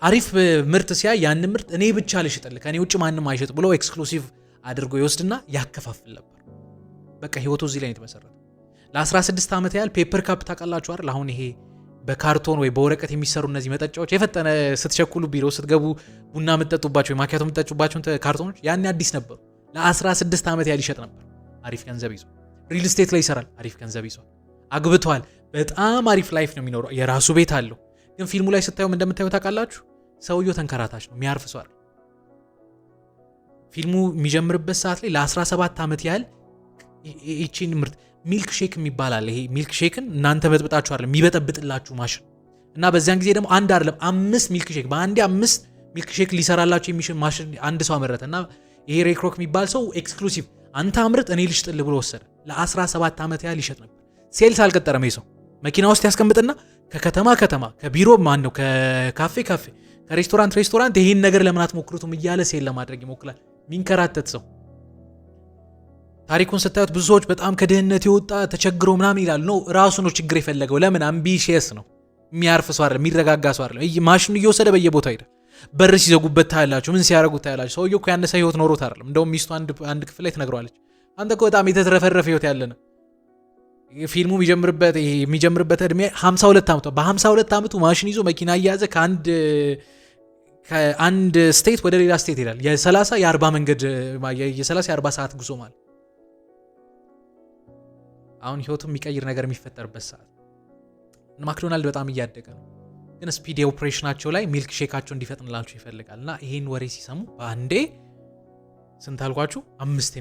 አሪፍ ምርት ሲያይ ያን ምርት እኔ ብቻ ልሽጥልህ ከኔ ውጭ ማንም አይሸጥ ብሎ ኤክስክሉሲቭ አድርጎ ይወስድና ያከፋፍል ነበር። በቃ ህይወቱ እዚህ ላይ የተመሰረተ። ለ16 ዓመት ያህል ፔፐር ካፕ ታውቃላችሁ አይደል? አሁን ይሄ በካርቶን ወይ በወረቀት የሚሰሩ እነዚህ መጠጫዎች የፈጠነ ስትቸኩሉ ቢሮ ስትገቡ ቡና የምትጠጡባቸው ወይ ማኪያቶ የምትጠጡባቸው ካርቶኖች ያኔ አዲስ ነበሩ። ለ16 ዓመት ያህል ይሸጥ ነበር። አሪፍ ገንዘብ ይዟል። ሪል ስቴት ላይ ይሰራል። አሪፍ ገንዘብ ይዟል። አግብቷል። በጣም አሪፍ ላይፍ ነው የሚኖረው። የራሱ ቤት አለው። ግን ፊልሙ ላይ ስታዩም እንደምታዩት ታውቃላችሁ፣ ሰውየው ተንከራታች ነው፣ የሚያርፍ ሰው አይደል። ፊልሙ የሚጀምርበት ሰዓት ላይ ለ17 ዓመት ያህል ይቺን ምርት ሚልክ ሼክ የሚባል አለ። ይሄ ሚልክ ሼክን እናንተ በጥብጣችሁ አይደለም የሚበጠብጥላችሁ ማሽን እና በዚያን ጊዜ ደግሞ አንድ አይደለም 5 ሚልክ ሼክ በአንዴ 5 ሚልክ ሼክ ሊሰራላችሁ የሚችል ማሽን አንድ ሰው አመረተ እና ይሄ ሬይ ክሮክ የሚባል ሰው ኤክስክሉሲቭ አንተ አምርት እኔ ልሽጥል ብሎ ወሰደ። ለ17 ዓመት ያህል ይሸጥ ነበር። ሴልስ አልቀጠረም። ይሄ ሰው መኪና ውስጥ ያስቀምጥና ከከተማ ከቢሮ ማን ነው ከካፌ ከሬስቶራንት ይሄን ነገር ለምን አትሞክሩትም እያለ ሴል ለማድረግ ይሞክራል። ሚንከራተት ሰው። ታሪኩን ስታዩት ብዙ ሰዎች በጣም ከድህነት የወጣ ተቸግሮ ምናምን ይላሉ። ነው ራሱ ነው ችግር የፈለገው። ለምን? አምቢሺየስ ነው። የሚያርፍ ሰው አይደለም፣ የሚረጋጋ ሰው አይደለም። ማሽኑ እየወሰደ በየቦታው ሄደ። በር ሲዘጉበት ታያላችሁ፣ ምን ሲያረጉት ታያላችሁ። ሰውየው እኮ ያነሰ ህይወት ኖሮት አይደለም። እንደውም ሚስቱ አንድ ክፍል ላይ ትነግረዋለች፣ አንተ እኮ በጣም የተትረፈረፈ ህይወት ያለ ነው። ፊልሙ የሚጀምርበት እድሜ 52 ዓመቱ። በ52 ዓመቱ ማሽን ይዞ መኪና እያያዘ ከአንድ ስቴት ወደ ሌላ ስቴት ይሄዳል። የ30 የ40 መንገድ የ30 የ40 ሰዓት ጉዞ ማለት። አሁን ህይወቱ የሚቀይር ነገር የሚፈጠርበት ሰዓት። ማክዶናልድ በጣም እያደገ ነው፣ ግን ስፒድ ኦፕሬሽናቸው ላይ ሚልክ ሼካቸው እንዲፈጥንላቸው ይፈልጋል። እና ይሄን ወሬ ሲሰሙ በአንዴ ስንት አልኳችሁ? 5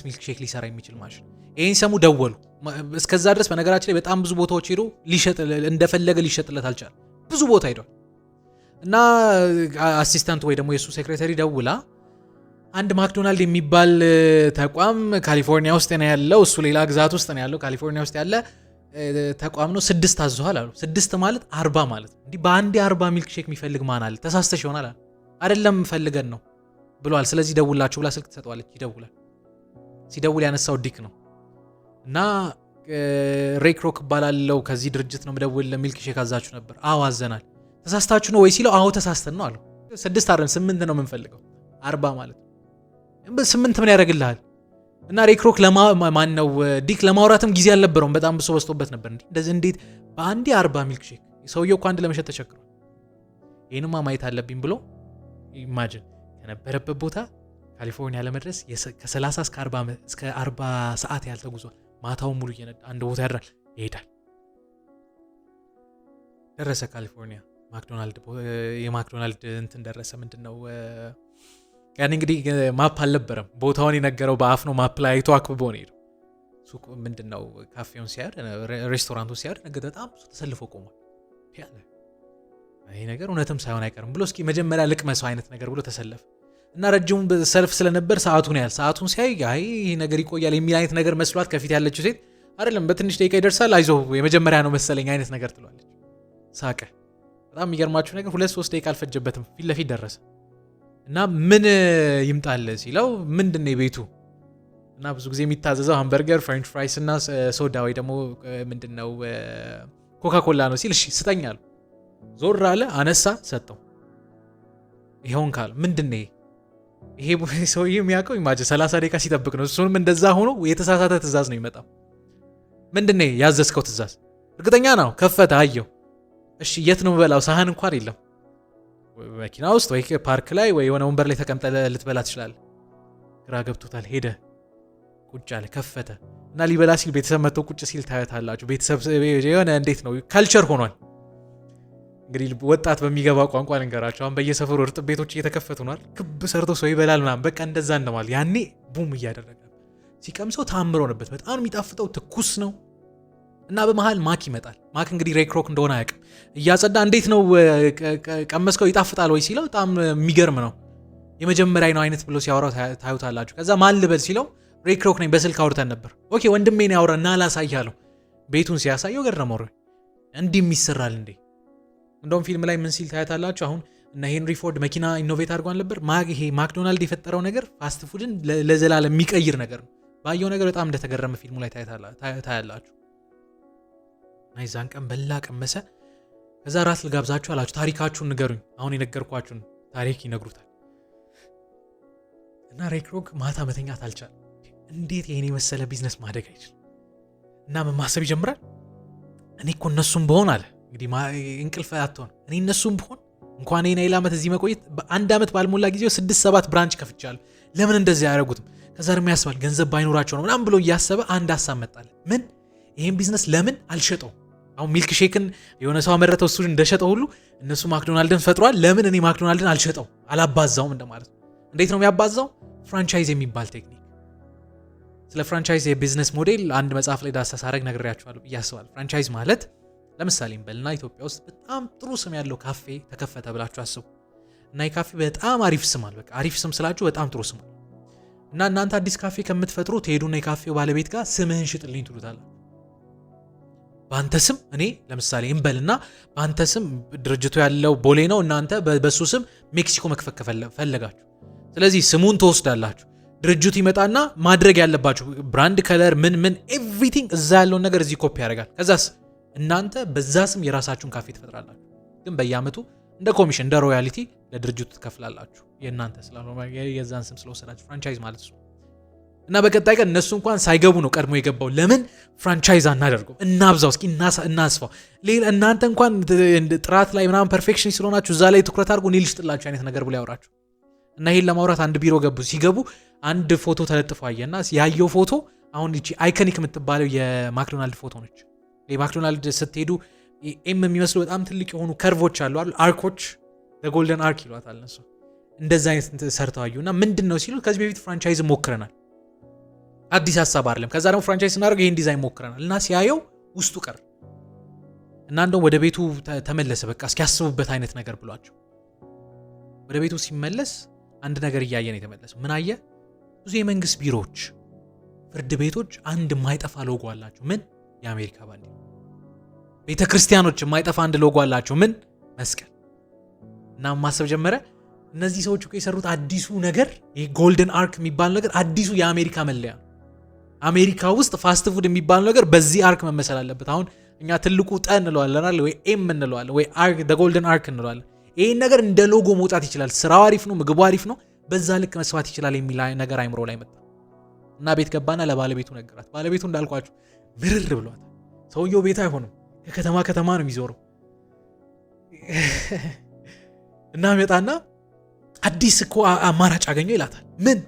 ሚልክ ሼክ ሊሰራ የሚችል ማሽን። ይሄን ሲሰሙ ደወሉ። እስከዛ ድረስ በነገራችን ላይ በጣም ብዙ ቦታዎች ሄዶ እንደፈለገ ሊሸጥለት አልቻለም። ብዙ ቦታ ሄዷል። እና አሲስታንት ወይ ደግሞ የሱ ሴክሬታሪ ደውላ አንድ ማክዶናልድ የሚባል ተቋም ካሊፎርኒያ ውስጥ ነው ያለው፣ እሱ ሌላ ግዛት ውስጥ ነው ያለው፣ ካሊፎርኒያ ውስጥ ያለ ተቋም ነው፣ 6 አዘዋል አሉ። 6 ማለት 40 ማለት ነው። እንዲህ በአንዴ 40 ሚልክ ሼክ የሚፈልግ ማን አለ? ተሳስተሽ ይሆናል አለ። አይደለም ፈልገን ነው ብሏል። ስለዚህ ደውላችሁ ብላ ስልክ ትሰጠዋለች። ይደውላል። ሲደውል ያነሳው ዲክ ነው እና ሬይ ክሮክ እባላለሁ ከዚህ ድርጅት ነው የምደውል፣ ለሚልክ ሼክ አዛችሁ ነበር። አዎ አዘናል። ተሳስታችሁ ነው ወይ ሲለው አዎ ተሳስተን ነው አለው። 6 አይደለም 8 ነው የምንፈልገው፣ 40 ማለት ነው። 8 ምን ያደርግልሃል? እና ሬይ ክሮክ ማን ነው ዲክ ለማውራትም ጊዜ አልነበረውም። በጣም ብሶ በዝቶበት ነበር። እንደዚህ እንዴት በአንዴ 40 ሚልክ ሼክ? ሰውየው እኮ አንድ ለመሸጥ ተቸግሯል። ይሄንማ ማየት አለብኝ ብሎ ኢማጂን ከነበረበት ቦታ ካሊፎርኒያ ለመድረስ ከ30 እስከ 40 ሰዓት ያህል ተጉዟል። ማታውን ሙሉ እየነዳ አንድ ቦታ ያድራል፣ ይሄዳል። ደረሰ ካሊፎርኒያ። የማክዶናልድ እንትን ደረሰ። ምንድነው ያን እንግዲህ ማፕ አልነበረም። ቦታውን የነገረው በአፍ ነው። ማፕ ላይ አይቶ አክብቦ ነው ሄደው። ሱቅ ምንድነው ካፌውን ሲያድ ሬስቶራንቱን ሲያድ ነገ በጣም ተሰልፎ ቆሟል። ያለ ይሄ ነገር እውነትም ሳይሆን አይቀርም ብሎ እስኪ መጀመሪያ ልቅመሰው አይነት ነገር ብሎ ተሰለፈ እና ረጅሙ ሰልፍ ስለነበር ሰዓቱን ያህል ሰዓቱን ሲያይ አይ ይሄ ነገር ይቆያል የሚል አይነት ነገር መስሏት ከፊት ያለችው ሴት አይደለም በትንሽ ደቂቃ ይደርሳል አይዞህ የመጀመሪያ ነው መሰለኝ አይነት ነገር ትሏለች። ሳቀ። በጣም የሚገርማችሁ ነገር 2-3 ደቂቃ አልፈጀበትም፣ ፊት ለፊት ደረሰ እና ምን ይምጣል ሲለው ምንድነው የቤቱ እና ብዙ ጊዜ የሚታዘዘው ሃምበርገር፣ ፍሬንች ፍራይስ እና ሶዳ ወይ ደግሞ ምንድነው ኮካ ኮላ ነው ሲል እሺ ስጠኝ አለ። ዞር አለ፣ አነሳ፣ ሰጠው። ይሄውን ካለ ምንድነው ይሄ ሰውዬ የሚያውቀው ኢማጂን 30 ደቂቃ ሲጠብቅ ነው። እሱንም እንደዛ ሆኖ የተሳሳተ ትእዛዝ ነው የሚመጣው። ምንድነው ያዘዝከው ትእዛዝ? እርግጠኛ ነው? ከፈተ፣ አየው። እሺ የት ነው በላው? ሳህን እንኳን የለም። መኪና ውስጥ ወይ ፓርክ ላይ ወይ የሆነ ወንበር ላይ ተቀምጠ ልትበላ ትችላለህ። ግራ ገብቶታል። ሄደ፣ ቁጭ አለ፣ ከፈተ እና ሊበላ ሲል ቤተሰብ መጥቶ ቁጭ ሲል ታያታላችሁ። ቤተሰብ የሆነ እንዴት ነው ካልቸር ሆኗል። እንግዲህ ወጣት በሚገባ ቋንቋ ልንገራቸው። አሁን በየሰፈሩ እርጥብ ቤቶች እየተከፈቱ ነው አይደል? ክብ ሰርቶ ሰው ይበላል ምናምን። በቃ እንደዛ እንደማል ያኔ ቡም እያደረገ ሲቀምሰው ታምሮ ነበር። በጣም የሚጣፍጠው ትኩስ ነው እና በመሃል ማክ ይመጣል። ማክ እንግዲህ ሬይ ክሮክ እንደሆነ አያውቅም። እያጸዳ እንዴት ነው ቀመስከው ይጣፍጣል ወይ ሲለው በጣም የሚገርም ነው የመጀመሪያ ነው አይነት ብሎ ሲያወራው ታዩታላችሁ። ከዛ ማን ልበል ሲለው ሬይ ክሮክ ነኝ በስልክ አውርተን ነበር። ኦኬ ወንድሜ ነው ያወራ እና ላሳያለሁ። ቤቱን ሲያሳየው ገረመው። እንዲህ ይሰራል እንዴ? እንደውም ፊልም ላይ ምን ሲል ታያታላችሁ። አሁን እና ሄንሪ ፎርድ መኪና ኢኖቬት አድርጓል ነበር። ይሄ ማክዶናልድ የፈጠረው ነገር ፋስት ፉድን ለዘላለም የሚቀይር ነገር ነው። ባየው ነገር በጣም እንደተገረመ ፊልሙ ላይ ታያላችሁ። ናይዛን ቀን በላ ቀመሰ። ከዛ ራት ልጋብዛችሁ አላችሁ፣ ታሪካችሁን ንገሩኝ። አሁን የነገርኳችሁን ታሪክ ይነግሩታል። እና ሬይ ክሮክ ማታ መተኛት አልቻለም። እንዴት ይሄን የመሰለ ቢዝነስ ማደግ አይችልም? እና ምን ማሰብ ይጀምራል። እኔ እኮ እነሱም በሆን አለ እንግዲህ እንቅልፍ አጥቶን እኔ እነሱም በሆን እንኳን ይሄን ዓመት እዚህ መቆየት በአንድ ዓመት ባልሞላ ጊዜው 6-7 ብራንች ከፍቻለሁ። ለምን እንደዚህ ያደረጉትም? ከዛ ደግሞ ያስባል ገንዘብ ባይኖራቸው ነው ምናምን ብሎ እያሰበ አንድ ሐሳብ መጣለ። ምን ይሄን ቢዝነስ ለምን አልሸጠው? አሁን ሚልክ ሼክን የሆነ ሰው አመረተው እሱ እንደሸጠው ሁሉ እነሱ ማክዶናልድን ፈጥሯል። ለምን እኔ ማክዶናልድን አልሸጠው አላባዛውም እንደማለት ነው። እንዴት ነው የሚያባዛው? ፍራንቻይዝ የሚባል ቴክኒክ። ስለ ፍራንቻይዝ የቢዝነስ ሞዴል አንድ መጽሐፍ ላይ ዳሰሳ ሳረግ ነግሬያችኋለሁ ብዬ አስባለሁ። ፍራንቻይዝ ማለት ለምሳሌ እንበልና ኢትዮጵያ ውስጥ በጣም ጥሩ ስም ያለው ካፌ ተከፈተ ብላችሁ አስቡ እና የካፌ በጣም አሪፍ ስም አለ። በቃ አሪፍ ስም ስላችሁ በጣም ጥሩ ስም እና እናንተ አዲስ ካፌ ከምትፈጥሩ ትሄዱና የካፌው ባለቤት ጋር ስምህን ሽጥልኝ ትሉታላችሁ። በአንተ ስም እኔ ለምሳሌ እንበልና በአንተ ስም ድርጅቱ ያለው ቦሌ ነው፣ እናንተ በሱ ስም ሜክሲኮ መክፈት ፈለጋችሁ። ስለዚህ ስሙን ትወስዳላችሁ። ድርጅቱ ይመጣና ማድረግ ያለባችሁ ብራንድ ከለር ምን ኤቭሪቲንግ እዛ ያለውን ነገር እዚህ ኮፒ ያደርጋል። ከዛስ እናንተ በዛ ስም የራሳችሁን ካፌ ትፈጥራላችሁ። ግን በየአመቱ እንደ ኮሚሽን እንደ ሮያሊቲ ለድርጅቱ ትከፍላላችሁ። የእናንተ ስላልሆነ የዛን ስም ስለወሰዳችሁ ፍራንቻይዝ ማለት ነው። እና በቀጣይ ቀን እነሱ እንኳን ሳይገቡ ነው ቀድሞ የገባው። ለምን ፍራንቻይዝ አናደርገው? እናብዛው፣ እስኪ እናስፋው። ሌላ እናንተ እንኳን ጥራት ላይ ምናምን ፐርፌክሽን ስለሆናችሁ እዛ ላይ ትኩረት አድርጎ እኔ ልሽጥላችሁ አይነት ነገር ብሎ ያወራችሁ እና ይሄን ለማውራት አንድ ቢሮ ገቡ። ሲገቡ አንድ ፎቶ ተለጥፎ አየና ያየው ፎቶ አሁን እቺ አይኮኒክ የምትባለው የማክዶናልድ ፎቶ ነች። የማክዶናልድ ስትሄዱ ኤም የሚመስሉ በጣም ትልቅ የሆኑ ከርቮች አሉ አይደል? አርኮች ጎልደን አርክ ይሏታል እነሱ። እንደዛ አይነት ሰርተው አዩና ምንድነው ሲሉ ከዚህ በፊት ፍራንቻይዝ ሞክረናል፣ አዲስ ሐሳብ አይደለም። ከዛ ደግሞ ፍራንቻይዝ ስናደርግ ይሄን ዲዛይን ሞክረናል እና ሲያየው ውስጡ ቀር እና እንደውም ወደ ቤቱ ተመለሰ። በቃ እስኪያስቡበት አይነት ነገር ብሏቸው ወደ ቤቱ ሲመለስ አንድ ነገር እያየ ነው የተመለሰው። ምን አየ? ብዙ የመንግስት ቢሮዎች፣ ፍርድ ቤቶች አንድ የማይጠፋ ሎጎ አላቸው። ምን? የአሜሪካ ባንዲራ። ቤተ ክርስቲያኖች የማይጠፋ አንድ ሎጎ አላቸው። ምን? መስቀል። እና ማሰብ ጀመረ። እነዚህ ሰዎች እኮ የሰሩት አዲሱ ነገር ይሄ ጎልደን አርክ የሚባል ነገር አዲሱ የአሜሪካ መለያ ነው። አሜሪካ ውስጥ ፋስት ፉድ የሚባል ነገር በዚህ አርክ መመሰል አለበት። አሁን እኛ ትልቁ ጠ እንለዋለን አይደል? ወይ ኤም እንለዋለን፣ ወይ አርክ ዘ ጎልደን አርክ እንለዋለን። ይሄን ነገር እንደ ሎጎ መውጣት ይችላል። ስራው አሪፍ ነው፣ ምግቡ አሪፍ ነው፣ በዛ ልክ መስፋት ይችላል የሚል ነገር አይምሮ ላይ መጣ እና ቤት ገባና ለባለቤቱ ነገራት። ባለቤቱ እንዳልኳችሁ ምርር ብሏት። ሰውየው ቤት አይሆንም፣ ከከተማ ከተማ ነው የሚዞረው እና መጣና አዲስ እኮ አማራጭ አገኘው ይላታል። ምን?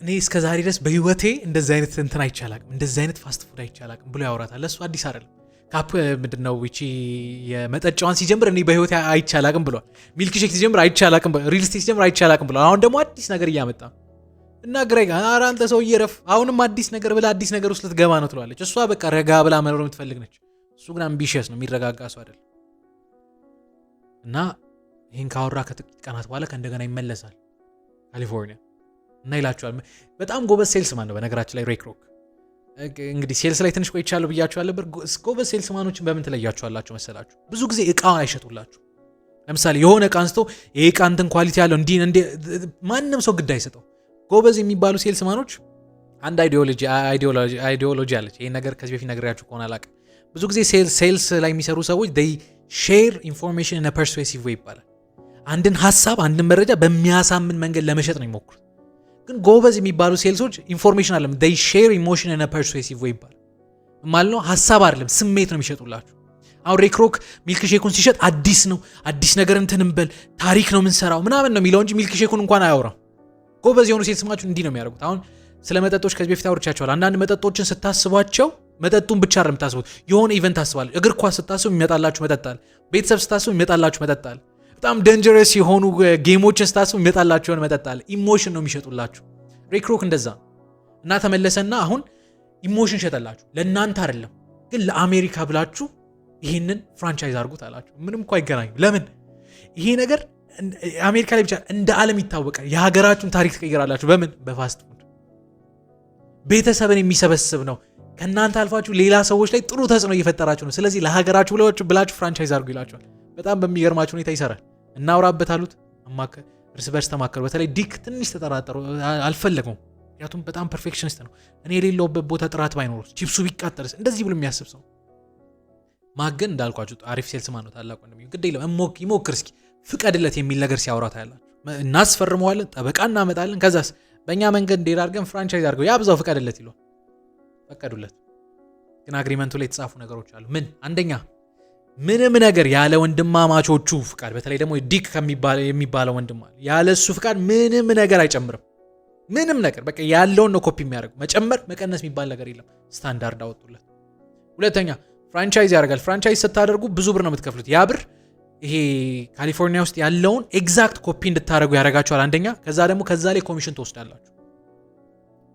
እኔ እስከዛሬ ድረስ በህይወቴ እንደዚህ አይነት እንትን አይቻላቅም፣ እንደዚህ አይነት ፋስት ፉድ አይቻላቅም ብሎ ያወራታል። ለሱ አዲስ አይደለም። ካፕ ምንድነው እቺ የመጠጫዋን ሲጀምር እኔ በህይወቴ አይቻላቅም ብሏል። ሚልክ ሼክ ሲጀምር አይቻላቅም፣ ሪል ስቴት ሲጀምር አይቻላቅም ብሏል። አሁን ደግሞ አዲስ ነገር እያመጣ እና ግሬጋ ኧረ አንተ ሰውዬ ረፍ፣ አሁንም አዲስ ነገር ብላ አዲስ ነገር ውስጥ ልትገባ ነው ትሏለች። እሷ በቃ ረጋ ብላ መኖር የምትፈልግ ነች። እሱ ግን አምቢሽየስ ነው፣ የሚረጋጋ ሰው አይደለም። እና ይህን ካወራ ከጥቂት ቀናት በኋላ ከእንደገና ይመለሳል ካሊፎርኒያ እና ይላቸዋል። በጣም ጎበዝ ሴልስ ማን ነው በነገራችን ላይ ሬክ ሮክ። እንግዲህ ሴልስ ላይ ትንሽ ቆይቻለሁ ብያችኋል ነበር። ጎበዝ ሴልስ ማኖችን በምን ትለያችኋላችሁ መሰላችሁ? ብዙ ጊዜ እቃ አይሸጡላችሁ። ለምሳሌ የሆነ እቃ አንስቶ ይሄ እቃ እንትን ኳሊቲ ያለው እንዲህ ማንም ሰው ግድ አይሰጠው። ጎበዝ የሚባሉ ሴልስ ማኖች አንድ አይዲዮሎጂ አለች። ይሄን ነገር ከዚህ በፊት ነግሬያችሁ ከሆነ አላውቅም። ብዙ ጊዜ ሴልስ ላይ የሚሰሩ ሰዎች they share information in a persuasive way ይባላል። አንድን ሐሳብ አንድን መረጃ በሚያሳምን መንገድ ለመሸጥ ነው የሚሞክሩት። ግን ጎበዝ የሚባሉ ሴልሶች ኢንፎርሜሽን አይደለም they share emotion in a persuasive way ይባላል። ማለት ነው ሐሳብ አይደለም ስሜት ነው የሚሸጡላችሁ። አሁን ሬክ ሮክ ሚልክ ሼኩን ሲሸጥ አዲስ ነው፣ አዲስ ነገር እንትን እንበል ታሪክ ነው የምንሰራው ምናምን ነው የሚለው እንጂ ሚልክ ሼኩን እንኳን አያወራም። ጎበዝ የሆኑ ሴልስ ማኖች እንዲህ ነው የሚያደርጉት። አሁን ስለ መጠጦች ከዚህ በፊት አውርቻቸዋለሁ። አንዳንድ መጠጦችን ስታስቧቸው መጠጡን ብቻ አይደለም የምታስቡት። የሆነ ኢቨንት ታስባለች። እግር ኳስ ስታስቡ የሚመጣላችሁ መጠጥ አለ። ቤተሰብ ስታስቡ የሚመጣላችሁ መጠጥ አለ። በጣም ደንጀረስ የሆኑ ጌሞችን ስታስቡ የሚመጣላችሁ የሆነ መጠጥ አለ። ኢሞሽን ነው የሚሸጡላችሁ። ሬክ ሮክ እንደዛ እና ተመለሰና አሁን ኢሞሽን ሸጠላችሁ። ለእናንተ አይደለም ግን ለአሜሪካ ብላችሁ ይህንን ፍራንቻይዝ አድርጉት አላችሁ። ምንም እኮ አይገናኙ። ለምን? ይሄ ነገር አሜሪካ ላይ ብቻ እንደ ዓለም ይታወቃል። የሀገራችሁን ታሪክ ትቀይራላችሁ። በምን? በፋስት ፉድ። ቤተሰብን የሚሰበስብ ነው። ከእናንተ አልፋችሁ ሌላ ሰዎች ላይ ጥሩ ተጽዕኖ እየፈጠራችሁ ነው። ስለዚህ ለሀገራችሁ ብላችሁ ፍራንቻይዝ አድርጉ ይላችኋል። በጣም በሚገርማችሁ ሁኔታ ይሰራል። እናውራበት አሉት። እርስ በርስ ተማከሩ። በተለይ ዲክ ትንሽ ተጠራጠሩ፣ አልፈለገውም። ምክንያቱም በጣም ፐርፌክሽኒስት ነው። እኔ የሌለውበት ቦታ ጥራት ባይኖር ቺፕሱ ቢቃጠልስ እንደዚህ ብሎ የሚያስብ ሰው ማገን እንዳልኳችሁ አሪፍ ሴልስ ማን ነው። ታላቁ ነው ግድ የለም ይሞክር እስኪ ፍቀድለት የሚል ነገር ሲያወራት ያላችሁ እናስፈርመዋለን፣ ጠበቃ እናመጣለን። ከዛስ በእኛ መንገድ እንዴት አድርገን ፍራንቻይዝ አድርገው ያብዛው ፍቀድለት ይሏል። ፈቀዱለት። ግን አግሪመንቱ ላይ የተጻፉ ነገሮች አሉ። ምን? አንደኛ ምንም ነገር ያለ ወንድማማቾቹ ፍቃድ፣ በተለይ ደግሞ ዲክ የሚባለው ወንድም አለ፣ ያለ እሱ ፍቃድ ምንም ነገር አይጨምርም። ምንም ነገር በቃ ያለውን ነው ኮፒ የሚያደርገው። መጨመር መቀነስ የሚባል ነገር የለም። ስታንዳርድ አወጡለት። ሁለተኛ ፍራንቻይዝ ያደርጋል። ፍራንቻይዝ ስታደርጉ ብዙ ብር ነው የምትከፍሉት። ያ ብር ይሄ ካሊፎርኒያ ውስጥ ያለውን ኤግዛክት ኮፒ እንድታደርጉ ያደርጋችኋል። አንደኛ ከዛ ደግሞ ከዛ ላይ ኮሚሽን ትወስዳላችሁ።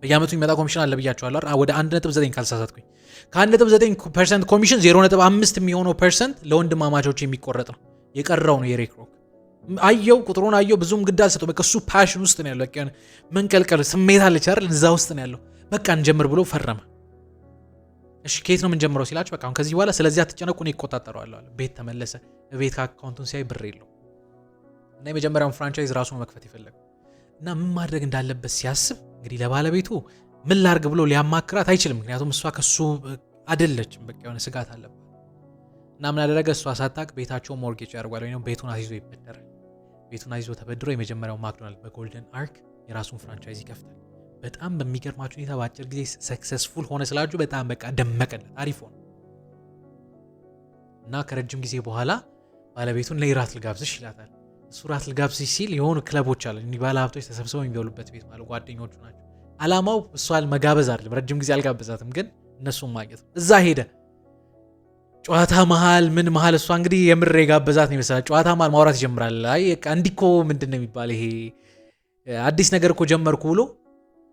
በየአመቱ የሚመጣ ኮሚሽን አለ ብያችኋለሁ። ወደ 1.9 ካልተሳሳትኩኝ ከ1.9% ኮሚሽን 0.5 የሚሆነው ፐርሰንት ለወንድማማቾች የሚቆረጥ ነው። የቀረው ነው የሬክሮክ አየው፣ ቁጥሩን አየው፣ ብዙም ግድ አልሰጠው። በቃ እሱ ፓሽን ውስጥ ነው ያለው። በቃ መንቀልቀል ስሜት አለች አይደል? እዛ ውስጥ ነው ያለው። በቃ እንጀምር ብሎ ፈረመ። እሺ ከየት ነው የምንጀምረው ሲላችሁ፣ በቃ አሁን ከዚህ በኋላ ስለዚህ አትጨነቁ ነው ይቆጣጠረዋለሁ አለ። ቤት ተመለሰ። ቤት አካውንቱን ሲያይ ብር የለው እና የመጀመሪያውን ፍራንቻይዝ ራሱ መክፈት ይፈልጋል እና ምን ማድረግ እንዳለበት ሲያስብ እንግዲህ ለባለቤቱ ምን ላርግ ብሎ ሊያማክራት አይችልም። ምክንያቱም እሷ ከሱ አይደለችም። በቃ የሆነ ስጋት አለባት እና ምን አደረገ? እሷ ሳታቅ ቤታቸው ሞርጌጅ ያደርጓል ወይም ቤቱን አስይዞ ይበደራል። ቤቱን አስይዞ ተበድሮ የመጀመሪያው ማክዶናልድ በጎልደን አርክ የራሱን ፍራንቻይዝ ይከፍታል። በጣም በሚገርማችሁ ሁኔታ በአጭር ጊዜ ሰክሰስፉል ሆነ ስላችሁ በጣም በቃ ደመቀለት፣ አሪፍ ሆነ እና ከረጅም ጊዜ በኋላ ባለቤቱን ለራት ልጋብዝሽ ይላታል። እሱ ራት ልጋብዝሽ ሲል የሆኑ ክለቦች አለ እንዲህ ባለ ሀብቶች ተሰብስበው የሚበሉበት ቤት ማለት ጓደኞቹ ናቸው። አላማው እሷን መጋበዝ አይደለም፣ ረጅም ጊዜ አልጋበዛትም፣ ግን እነሱን ማግኘት። እዛ ሄደ። ጨዋታ መሃል ምን መሃል እሷ እንግዲህ የምር የጋበዛት ነው ይመስላል። ጨዋታ መሃል ማውራት ይጀምራል። አይ በቃ እንዲኮ ምንድነው የሚባል ይሄ አዲስ ነገር እኮ ጀመርኩ ብሎ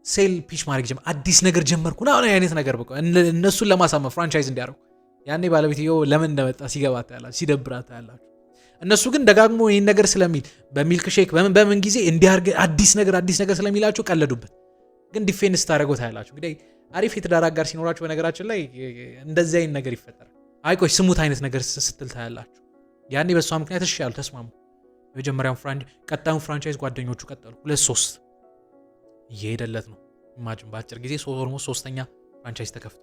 ሴል ፒች ማድረግ ጀመር። አዲስ ነገር ጀመርኩ ነው አይነት ነገር በቃ እነሱን ለማሳመን ፍራንቻይዝ እንዲያደርጉ። ያኔ ባለቤትየው ለምን እንደመጣ ሲገባት ያላችሁ ሲደብራት ያላችሁ። እነሱ ግን ደጋግሞ ይሄን ነገር ስለሚል በሚልክ ሼክ በምን ጊዜ እንዲያርግ አዲስ ነገር ስለሚላችሁ ቀለዱበት። ግን ዲፌንስ ታደርገው ታያላችሁ። እንግዲህ አሪፍ የትዳር አጋር ሲኖራችሁ በነገራችን ላይ እንደዚህ አይነት ነገር ይፈጠራል። አይቆይ ስሙት አይነት ነገር ስትል ታያላችሁ። ያኔ በሷ ምክንያት እሺ ያሉ ተስማሙ። የመጀመሪያውን ቀጣዩን ፍራንቻይዝ ጓደኞቹ ቀጠሉ። 2-3 እየሄደለት ነው። ኢማጂን በአጭር ጊዜ ኦልሞስት 3ኛ ፍራንቻይዝ ተከፍቶ፣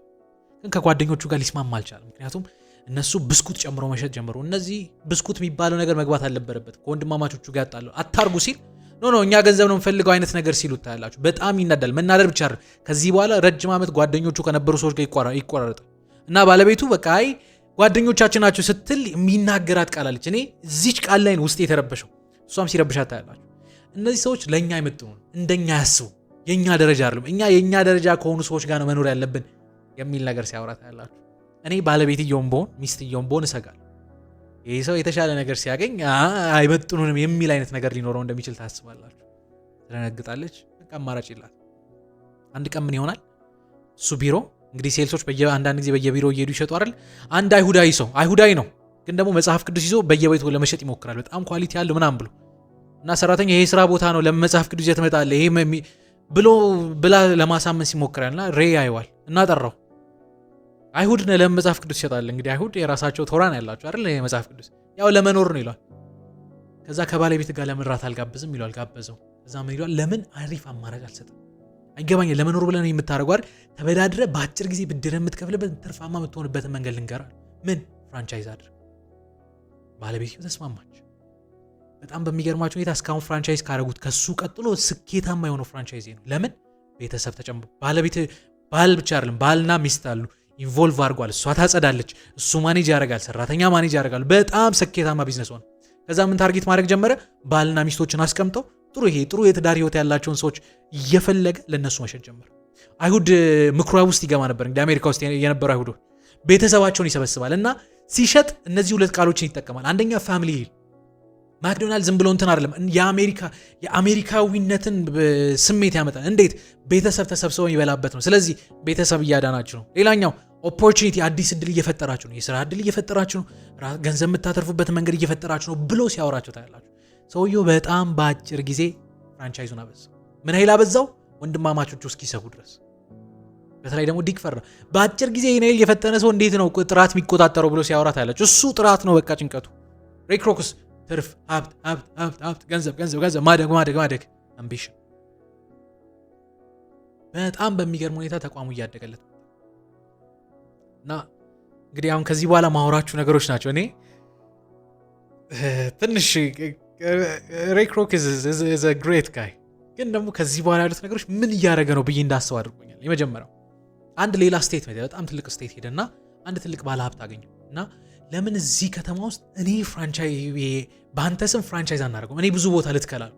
ግን ከጓደኞቹ ጋር ሊስማማ አልቻለም። ምክንያቱም እነሱ ብስኩት ጨምሮ መሸጥ ጀመሩ። እነዚህ ብስኩት የሚባለው ነገር መግባት አልነበረበት። ከወንድማማቾቹ ጋር ያጣለው አታርጉ ሲል ኖ እኛ ገንዘብ ነው የምፈልገው አይነት ነገር ሲሉ ታያላችሁ። በጣም ይናዳል። መናደድ ብቻ አይደል፣ ከዚህ በኋላ ረጅም ዓመት ጓደኞቹ ከነበሩ ሰዎች ጋር ይቆራረጣል እና ባለቤቱ በቃ አይ ጓደኞቻችን ናቸው ስትል የሚናገራት ቃል አለች። እኔ እዚች ቃል ላይ ውስጥ የተረበሸው እሷም ሲረብሻት ታያላችሁ። እነዚህ ሰዎች ለኛ አይመጥኑም፣ እንደኛ ያስቡ፣ የኛ ደረጃ አይደለም፣ እኛ የኛ ደረጃ ከሆኑ ሰዎች ጋር ነው መኖር ያለብን የሚል ነገር ሲያወራ ታያላችሁ። እኔ ባለቤትየውም ብሆን ሚስትየውም ብሆን እሰጋለሁ። ይህ ሰው የተሻለ ነገር ሲያገኝ አይመጥኑንም የሚል አይነት ነገር ሊኖረው እንደሚችል ታስባላችሁ። ትደነግጣለች። በቃ አማራጭ ይላል። አንድ ቀን ምን ይሆናል? እሱ ቢሮ እንግዲህ ሴልሶች አንዳንድ ጊዜ በየቢሮ እየሄዱ ይሸጡ አይደል? አንድ አይሁዳዊ ነው ግን ደግሞ መጽሐፍ ቅዱስ ይዞ በየቤቱ ለመሸጥ ይሞክራል። በጣም ኳሊቲ ያለው ምናምን ብሎ እና ሰራተኛ ይሄ ስራ ቦታ ነው ለመጽሐፍ ቅዱስ ይዘህ ትመጣለህ ይሄ ብላ ለማሳመን ሲሞክራልና ሬይ አይዋል እና ጠራው። አይሁድ ነው ለመጽሐፍ ቅዱስ ይሸጣል። እንግዲህ አይሁድ የራሳቸው ተውራን ያላቸው አይደል? ይሄ መጽሐፍ ቅዱስ ያው ለመኖር ነው ይሏል። ከዛ ከባለቤት ጋር ለምራት አልጋብዝም ይሏል። ጋበዘው። ከዛ ምን ይሏል? ለምን አሪፍ አማራጭ አልሰጥም? አይገባኝ ለመኖር ብለን የምታደርገው አይደል? ተበዳድረ በአጭር ጊዜ ብድር የምትከፍልበት ትርፋማ የምትሆንበትን መንገድ ልንገራል። ምን ፍራንቻይዝ አድርግ። ባለቤት ተስማማች። በጣም በሚገርማቸው ሁኔታ እስካሁን ፍራንቻይዝ ካደረጉት ከሱ ቀጥሎ ስኬታማ የሆነው ፍራንቻይዝ ነው። ለምን? ቤተሰብ ተጨምሮ ባል ብቻ አይደለም፣ ባልና ሚስት አሉ ኢንቮልቭ አድርጓል። እሷ ታጸዳለች፣ እሱ ማኔጅ ያደርጋል፣ ሰራተኛ ማኔጅ ያደርጋል። በጣም ስኬታማ ቢዝነስ ሆነ። ከዛ ምን ታርጌት ማድረግ ጀመረ? ባልና ሚስቶችን አስቀምጠው ጥሩ የትዳር ህይወት ያላቸውን ሰዎች እየፈለገ ለነሱ መሸጥ ጀመረ። አይሁድ ምኩራብ ውስጥ ይገባ ነበር። እንግዲህ አሜሪካ ውስጥ የነበሩ አይሁዶች ቤተሰባቸውን ይሰበስባል እና ሲሸጥ እነዚህ ሁለት ቃሎችን ይጠቀማል። አንደኛ ፋሚሊ ሂል ማክዶናልድ ዝም ብሎ እንትን አይደለም፣ የአሜሪካዊነትን ስሜት ያመጣል። እንዴት? ቤተሰብ ተሰብስበው ይበላበት ነው። ስለዚህ ቤተሰብ እያዳናችሁ ነው። ሌላኛው ኦፖርቹኒቲ፣ አዲስ እድል እየፈጠራችሁ ነው፣ የስራ እድል እየፈጠራችሁ ነው፣ ገንዘብ የምታተርፉበት መንገድ እየፈጠራችሁ ነው ብሎ ሲያወራችሁ ታያላችሁ። ሰውየው በጣም በአጭር ጊዜ ፍራንቻይዙን አበዛው። ምን ኃይል አበዛው? ወንድማማቾቹ እስኪሰቡ ድረስ። በተለይ ደግሞ ዲክ ፈራ። በአጭር ጊዜ ይሄን ኃይል የፈጠነ ሰው እንዴት ነው ጥራት የሚቆጣጠረው ብሎ ሲያወራ ታያላችሁ። እሱ ጥራት ነው በቃ ጭንቀቱ። ሬክሮክስ ትርፍ፣ ሀብት፣ ገንዘብ፣ ማደግ፣ አምቢሽን። በጣም በሚገርም ሁኔታ ተቋሙ እያደገለት እና እንግዲህ አሁን ከዚህ በኋላ ማወራችሁ ነገሮች ናቸው። እኔ ትንሽ ሬክሮክ is a great guy ግን ደግሞ ከዚህ በኋላ ያሉት ነገሮች ምን እያደረገ ነው ብዬ እንዳስብ አድርጎኛል። የመጀመሪያው አንድ ሌላ ስቴት በጣም ትልቅ ስቴት ሄደና አንድ ትልቅ ባለ ሀብት አገኘው እና ለምን እዚህ ከተማ ውስጥ እኔ ፍራንቻይዝ በአንተ ስም ፍራንቻይዝ አናደርገውም? እኔ ብዙ ቦታ ልትከላል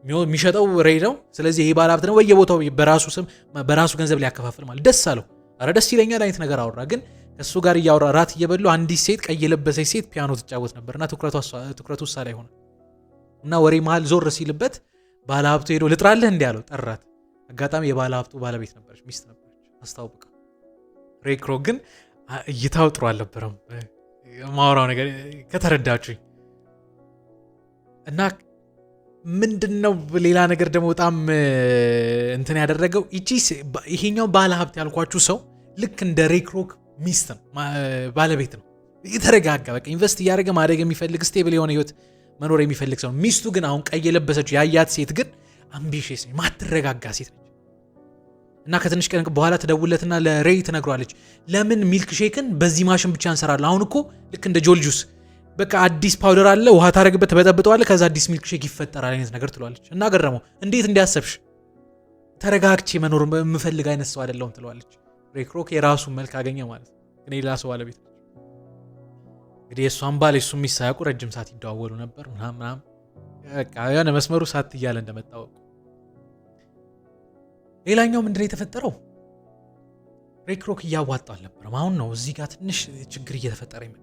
የሚሸጠው ሬይ ነው። ስለዚህ ይሄ ባለ ሀብት ነው በየቦታው በራሱ ስም በራሱ ገንዘብ ሊያከፋፍል ማለት ደስ አለው። አረ ደስ ይለኛል አይነት ነገር አወራ። ግን ከሱ ጋር እያወራ ራት እየበሉ አንዲት ሴት ቀይ የለበሰች ሴት ፒያኖ ትጫወት ነበርና ትኩረቱ እሷ ላይ ሆነ እና ወሬ መሀል ዞር ሲልበት ባለ ሀብቱ ሄዶ ልጥራለህ እንዲህ አለው። ጠራት። አጋጣሚ የባለ ሀብቱ ባለቤት ነበረች፣ ሚስት ነበረች፣ አስታውቃ። ሬይ ክሮክ ግን እይታው ጥሩ አልነበረም ማወራው ነገር ከተረዳችሁኝ። እና ምንድነው ሌላ ነገር ደግሞ በጣም እንትን ያደረገው ይሄኛው ባለ ሀብት ያልኳችሁ ሰው ልክ እንደ ሬይ ክሮክ ሚስት ነው፣ ባለቤት ነው። የተረጋጋ በቃ ኢንቨስት እያደረገ ማደግ የሚፈልግ ስቴብል የሆነ ህይወት መኖር የሚፈልግ ሰው። ሚስቱ ግን አሁን ቀይ የለበሰችው ያያት ሴት ግን አምቢሽስ ነች፣ ማትረጋጋ ሴት ነች። እና ከትንሽ ቀን በኋላ ትደውለትና ለሬይ ትነግሯለች፣ ለምን ሚልክ ሼክን በዚህ ማሽን ብቻ እንሰራለን? አሁን እኮ ልክ እንደ ጆል ጁስ በቃ አዲስ ፓውደር አለ፣ ውሃ ታረግበት፣ ተበጠብጠዋለ፣ ከዛ አዲስ ሚልክ ሼክ ይፈጠራል አይነት ነገር ትለዋለች። እና ገረመው። እንዴት እንዲያሰብሽ ተረጋግቼ መኖር የምፈልግ አይነት ሰው አይደለሁም ትለዋለች። ሬይ ክሮክ የራሱን መልክ አገኘ ማለት ግን ሌላ ሰው ባለቤት እንግዲህ የእሷን ባል የሱን ሚስት ሳያውቁ ረጅም ሰዓት ይደዋወሉ ነበር ምናምን በቃ የሆነ መስመሩ ሳት እያለ እንደመጣወቁ። ሌላኛው ምንድነው የተፈጠረው? ሬይ ክሮክ እያዋጣው አልነበረም። አሁን ነው እዚህ ጋር ትንሽ ችግር እየተፈጠረ ይመጣ።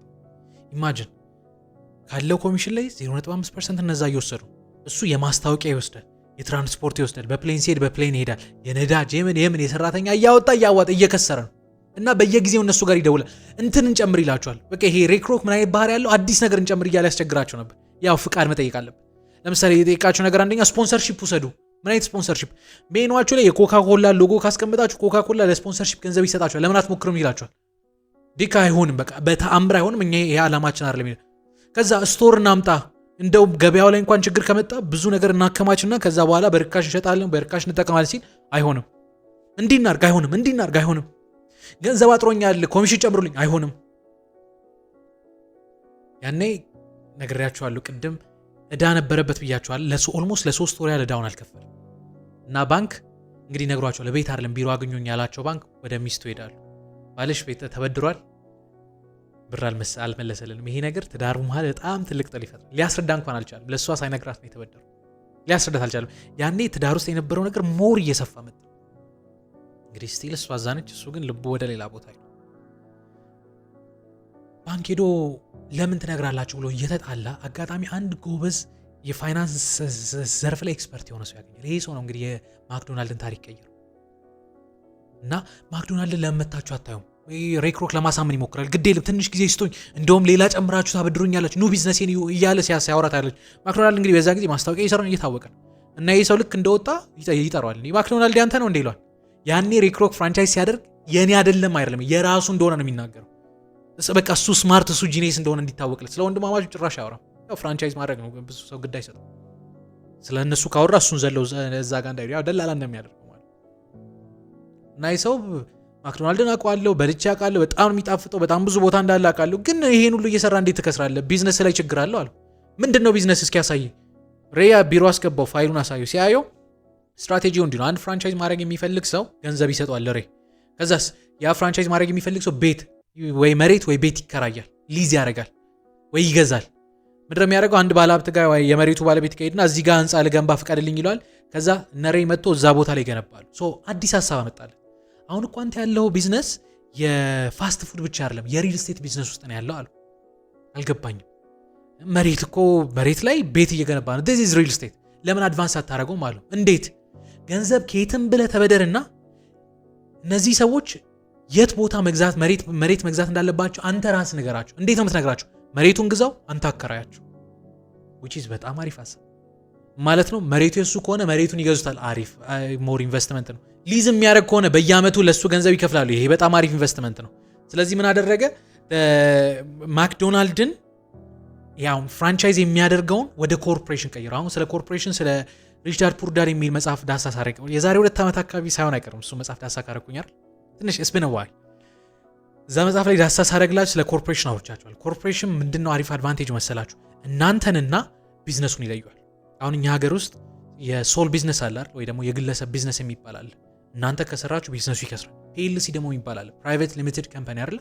ኢማጂን ካለው ኮሚሽን ላይ 0.5% እነዛ እየወሰዱ እሱ የማስታወቂያ ይወስዳል፣ የትራንስፖርት ይወስዳል፣ በፕሌን ሲሄድ በፕሌን ይሄዳል፣ የነዳጅ የምን የሰራተኛ እያወጣ እየከሰረ ነው። እና በየጊዜው እነሱ ጋር ይደውላል፣ እንትን እንጨምር ይላቸዋል። በቃ ይሄ ሬይ ክሮክ ምን አይነት ባህሪ ያለው አዲስ ነገር እንጨምር እያለ ያስቸግራቸው ነበር። ያው ፍቃድ መጠየቅ አለበት። ለምሳሌ የጠየቃቸው ነገር አንደኛ ስፖንሰርሺፕ ውሰዱ። ምን አይነት ስፖንሰርሺፕ? ሜኗቸው ላይ የኮካኮላ ሎጎ ካስቀምጣችሁ ኮካኮላ ለስፖንሰርሺፕ ገንዘብ ይሰጣቸዋል። ለምን አትሞክሩም ይላቸዋል። ዲካ አይሆንም፣ በቃ በተአምር አይሆንም፣ እኛ ይሄ ዓላማችን አይደለም። ከዛ ስቶር እናምጣ፣ እንደው ገበያው ላይ እንኳን ችግር ከመጣ ብዙ ነገር እናከማችና ከዛ በኋላ በርካሽ እንሸጣለን፣ በርካሽ እንጠቀማለን ሲል አይሆንም። እንዲናርግ አይሆንም፣ እንዲናርግ አይሆንም። ገንዘብ አጥሮኛል ኮሚሽን ጨምሩልኝ አይሆንም። ያኔ ነግሬያችኋለሁ ቅድም እዳ ነበረበት ብያችኋል። ኦልሞስት ለ3 ወር ያለ እዳውን አልከፈለም። እና ባንክ እንግዲህ ነግሯቸዋል። ቤት አይደለም ቢሮ አግኙኝ ያላቸው ባንክ ወደ ሚስቱ ሄዳሉ። ባልሽ ቤት ተበድሯል፣ ብር አልመለሰልንም። ይሄ ነገር ትዳሩ መሀል በጣም ትልቅ ጥል ይፈጥራል። ሊያስረዳ እንኳን አልቻለም። ለእሷ ሳይነግራት ነው የተበደሩ። ሊያስረዳት አልቻለም። ያኔ ትዳር ውስጥ የነበረው ነገር ሞር እየሰፋ መጣ። እንግዲህ ስቲል እሷ አዛነች፣ እሱ ግን ልቡ ወደ ሌላ ቦታ ነው። ባንክ ሄዶ ለምን ትነግራላችሁ ብሎ እየተጣላ አጋጣሚ አንድ ጎበዝ የፋይናንስ ዘርፍ ላይ ኤክስፐርት የሆነ ሰው ያገኛል። ይሄ ሰው ነው እንግዲህ የማክዶናልድን ታሪክ ቀየረው። እና ማክዶናልድን ለመታችሁ አታዩም? ሬይ ክሮክ ለማሳመን ይሞክራል። ግድ የለም ትንሽ ጊዜ ስቶኝ፣ እንደውም ሌላ ጨምራችሁ ታበድሩኛላችሁ፣ ኑ ቢዝነሴን እያለ ሲያወራት ያለች። ማክዶናልድ እንግዲህ በዛ ጊዜ ማስታወቂያ እየሰራ እየታወቀ ነው። እና ይህ ሰው ልክ እንደወጣ ይጠራዋል። ማክዶናልድ ያንተ ነው እንደ ይለዋል። ያኔ ሬይ ክሮክ ፍራንቻይዝ ሲያደርግ የኔ አይደለም የራሱ እንደሆነ ነው የሚናገረው። በቃ እሱ ስማርት፣ እሱ ጂኔስ እንደሆነ እንዲታወቅለት። ስለ ወንድማማቹ ጭራሽ አያወራም። ያው ፍራንቻይዝ ማድረግ ነው፣ ብዙ ሰው ግድ አይሰጥም። ስለ እነሱ ካወራ እሱን ዘለው እዛ ጋር እንዳይሉ ያው ደላላ እንደሚያደርገው ማለት። እና ይህ ሰው ማክዶናልድን አውቀዋለሁ፣ በልቼ አውቃለሁ፣ በጣም የሚጣፍጠው በጣም ብዙ ቦታ እንዳለ አውቃለሁ። ግን ይሄን ሁሉ እየሰራ እንዴት ትከስራለህ? ቢዝነስ ላይ ችግር አለው አለው። ምንድነው ቢዝነስ እስኪ ያሳይ። ሬይ ቢሮ አስገባው፣ ፋይሉን አሳየው። ሲያየው ስትራቴጂው እንዲህ ነው። አንድ ፍራንቻይዝ ማድረግ የሚፈልግ ሰው ገንዘብ ይሰጠዋል ለሬይ። ከዛስ ያ ፍራንቻይዝ ማድረግ የሚፈልግ ሰው ቤት ወይ መሬት ወይ ቤት ይከራያል፣ ሊዝ ያደርጋል ወይ ይገዛል። ምንድነው የሚያደርገው? አንድ ባለሀብት ጋር ወይ የመሬቱ ባለቤት ከሄድና እዚህ ጋር ህንፃ ልገንባ ፍቀድልኝ ይለዋል። ከዛ ነሬይ መጥቶ እዛ ቦታ ላይ ይገነባሉ። አዲስ ሀሳብ አመጣለን። አሁን እኮ አንተ ያለው ቢዝነስ የፋስት ፉድ ብቻ አይደለም፣ የሪል ስቴት ቢዝነስ ውስጥ ነው ያለው አሉ። አልገባኝም። መሬት ላይ ቤት እየገነባ ነው። this is real estate። ለምን አድቫንስ አታረገውም አሉ። እንዴት? ገንዘብ ከየትም ብለህ ተበደርና እነዚህ ሰዎች የት ቦታ መሬት መግዛት እንዳለባቸው አንተ ራስ ንገራቸው። እንዴት ነው የምትነግራቸው? መሬቱን ግዛው፣ አንተ አከራያቸው። which is በጣም አሪፍ ሀሳብ ማለት ነው። መሬቱ የሱ ከሆነ መሬቱን ይገዙታል። አሪፍ ሞር ኢንቨስትመንት ነው። ሊዝ የሚያደርግ ከሆነ በየአመቱ ለሱ ገንዘብ ይከፍላሉ። ይሄ በጣም አሪፍ ኢንቨስትመንት ነው። ስለዚህ ምን አደረገ? ማክዶናልድን ያው ፍራንቻይዝ የሚያደርገውን ወደ ኮርፖሬሽን ቀይረው። አሁን ስለ ኮርፖሬሽን ስለ ሪቻርድ ፑርዳር የሚል መጽሐፍ ዳሳ ሳረቀው የዛሬ 2 ዓመት አካባቢ ሳይሆን አይቀርም እሱ መጽሐፍ ዳሳ ካረኩኛል ትንሽ እስብነዋል። እዛ መጽሐፍ ላይ ዳሳ ሳረግላችሁ ስለ ኮርፖሬሽን አውርቻችኋል። ኮርፖሬሽን ምንድነው አሪፍ አድቫንቴጅ መሰላችሁ? እናንተንና ቢዝነሱን ይለያል። አሁን እኛ ሀገር ውስጥ የሶል ቢዝነስ አለ ወይ ደግሞ የግለሰብ ቢዝነስ የሚባል አለ። እናንተ ከሰራችሁ ቢዝነሱ ይከስራል። ፒኤልሲ ደግሞ ይባላል ፕራይቬት ሊሚቴድ ካምፓኒ አይደል?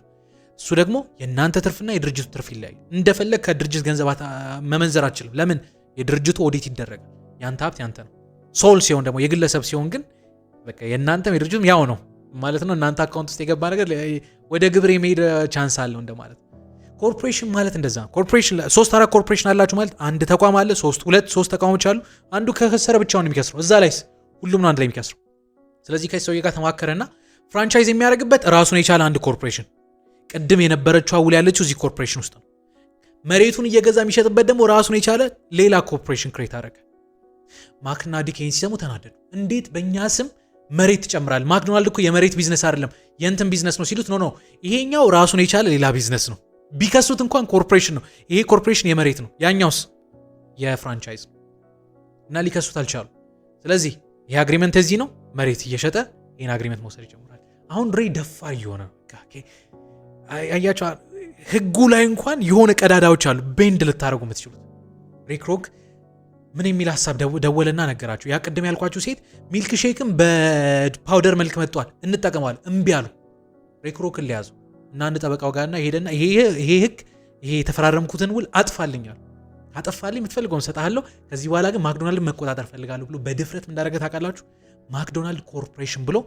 እሱ ደግሞ የእናንተ ትርፍና የድርጅቱ ትርፍ ይለያል። እንደፈለግ ከድርጅት ገንዘብ መመንዘር አትችልም። ለምን? የድርጅቱ ኦዲት ይደረጋል። ያንተ ሀብት ያንተ ነው። ሶል ሲሆን ደግሞ የግለሰብ ሲሆን ግን በቃ የእናንተም የድርጅቱም ያው ነው ማለት ነው። እናንተ አካውንት ውስጥ የገባ ነገር ወደ ግብር የመሄድ ቻንስ አለው እንደማለት። ኮርፖሬሽን ማለት እንደዛ ነው። ኮርፖሬሽን 3-4 ኮርፖሬሽን አላችሁ ማለት አንድ ተቋም አለ። 2-3 ተቋሞች አሉ። አንዱ ከከሰረ ብቻውን የሚከስረው፣ እዛ ላይ ሁሉም ነው አንድ ላይ የሚከስረው። ስለዚህ ከሰውዬ ጋር ተማከረና ፍራንቻይዝ የሚያደርግበት ራሱን የቻለ አንድ ኮርፖሬሽን፣ ቅድም የነበረችው አውል ያለችው እዚህ ኮርፖሬሽን ውስጥ ነው። መሬቱን እየገዛ የሚሸጥበት ደግሞ ራሱን የቻለ ሌላ ኮርፖሬሽን ክሬት አደረገ። ማክና ዲኬን ሲሰሙ ተናደዱ። እንዴት በእኛ ስም መሬት ትጨምራል? ማክዶናልድ እኮ የመሬት ቢዝነስ አይደለም የእንትን ቢዝነስ ነው ሲሉት፣ ኖ ይሄኛው ራሱን የቻለ ሌላ ቢዝነስ ነው። ቢከሱት እንኳን ኮርፖሬሽን ነው። ይሄ ኮርፖሬሽን የመሬት ነው፣ ያኛውስ የፍራንቻይዝ ነው። እና ሊከሱት አልቻሉ። ስለዚህ ይሄ አግሪመንት እዚህ ነው። መሬት እየሸጠ ይሄን አግሪመንት መውሰድ ይጀምራል። አሁን ሬይ ደፋር እየሆነ አያቸው። ህጉ ላይ እንኳን የሆነ ቀዳዳዎች አሉ ቤንድ ልታደርጉ የምትችሉት። ሬይ ክሮክ ምን የሚል ሀሳብ ደወለና ነገራቸው። ያ ቅድም ያልኳችሁ ሴት ሚልክ ሼክም በፓውደር መልክ መጥቷል እንጠቀመዋል፣ እምቢ አሉ። ሬይ ክሮክን ሊያዙ እና አንድ ጠበቃው ጋርና ሄደና ይሄ ህግ ይሄ የተፈራረምኩትን ውል አጥፋልኛል፣ አጠፋልኝ የምትፈልገውን ሰጣለሁ፣ ከዚህ በኋላ ግን ማክዶናልድ መቆጣጠር ፈልጋለሁ ብሎ በድፍረት እንዳደረገ ታውቃላችሁ። ማክዶናልድ ኮርፖሬሽን ብሎ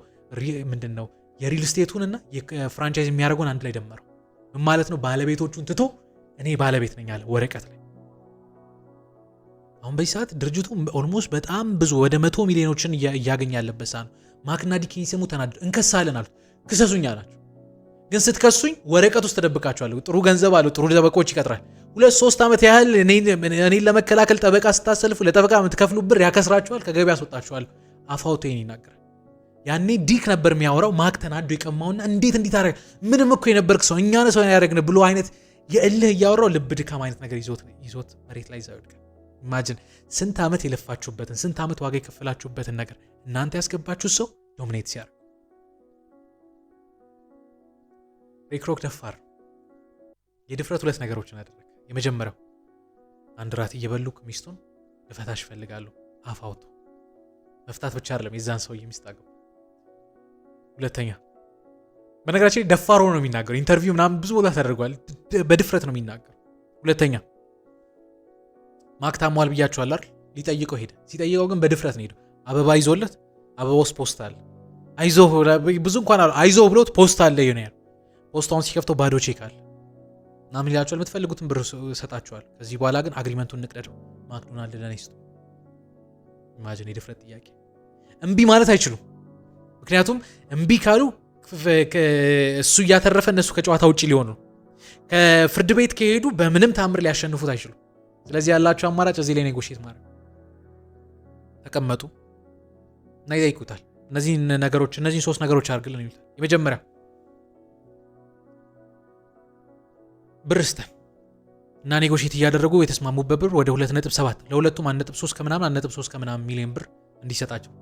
ምንድን ነው የሪል ስቴቱንና የፍራንቻይዝ የሚያደርገውን አንድ ላይ ደመረው። ምን ማለት ነው? ባለቤቶቹን ትቶ እኔ ባለቤት ነኝ አለ ወረቀት ላይ። አሁን በዚህ ሰዓት ድርጅቱ ኦልሞስት በጣም ብዙ ወደ 100 ሚሊዮኖችን እያገኘ ያለበት ሰዓት ነው። ማክና ዲኬን ሲሰሙ ተናደዱ። እንከሳለን አሉት። ክሰሱኝ አላቸው። ግን ስትከሱኝ ወረቀት ውስጥ ተደብቃችኋል። ጥሩ ገንዘብ አለው፣ ጥሩ ጠበቆች ይቀጥራል። 2-3 ዓመት ያህል እኔን ለመከላከል ጠበቃ ስታሰልፉ ለጠበቃ የምትከፍሉ ብር ያከስራችኋል፣ ከገበያ ያስወጣችኋል። አፋውቴን ይናገራል። ያኔ ዲክ ነበር የሚያወራው። ማክ ተናዶ የቀማውና እንዴት እንዲታረግ ምንም እኮ የነበርክ ሰው እኛ ነው ሰው ያደረግን ብሎ አይነት የእልህ እያወራው ልብ ድካም አይነት ነገር ይዞት መሬት ላይ ይወድቃል። ኢማጂን ስንት ዓመት የለፋችሁበትን ስንት ዓመት ዋጋ የከፈላችሁበትን ነገር እናንተ ያስገባችሁ ሰው ዶሚኔት ሲያደርግ። ሬይ ክሮክ ደፋር የድፍረት 2 ነገሮችን አደረገ። የመጀመሪያው አንድ ራት እየበሉ ሚስቱን ልፈታሽ እፈልጋለሁ አፍ አውጥቶ መፍታት ብቻ አይደለም የዛን ሰውዬ ሚስት አገባ። ሁለተኛ በነገራችን ላይ ደፋር ሆኖ ነው የሚናገረው። ኢንተርቪው ምናምን ብዙ ቦታ ተደርጓል። በድፍረት ነው የሚናገረው። ሁለተኛ ማክ ታሟል ብያችኋል አይደል? ሊጠይቀው ሄደ። ሲጠይቀው ግን በድፍረት ነው ሄደው። አበባ ይዞለት አበባ ውስጥ ፖስታ አለ። አይዞህ ብዙ እንኳን አይዞህ ብሎት ፖስታ አለ ይሆነ ያለው። ፖስታውን ሲከፍተው ባዶ ቼክ አለ። እና ምን ይላችኋል? የምትፈልጉትን ብር ሰጣችኋል። ከዚህ በኋላ ግን አግሪመንቱን እንቅደደው ማክዶናልድ ለኔ ስጡ። ኢማጂን የድፍረት ጥያቄ። እምቢ ማለት አይችሉም። ምክንያቱም እምቢ ካሉ እሱ እያተረፈ እነሱ ከጨዋታ ውጪ ሊሆኑ ነው። ከፍርድ ቤት ከሄዱ በምንም ታምር ሊያሸንፉት አይችሉም። ስለዚህ ያላቸው አማራጭ እዚህ ላይ ኔጎሽየት ማድረግ። ተቀመጡ እና ይጠይቁታል። እነዚህን 3 ነገሮች አድርግልን ይሉታል። የመጀመሪያ ብር ስጠን እና ኔጎሽየት እያደረጉ የተስማሙበት ብር ወደ 2.7 ለሁለቱም 1.3 ከምናምን 1.3 ከምናምን ሚሊዮን ብር እንዲሰጣቸው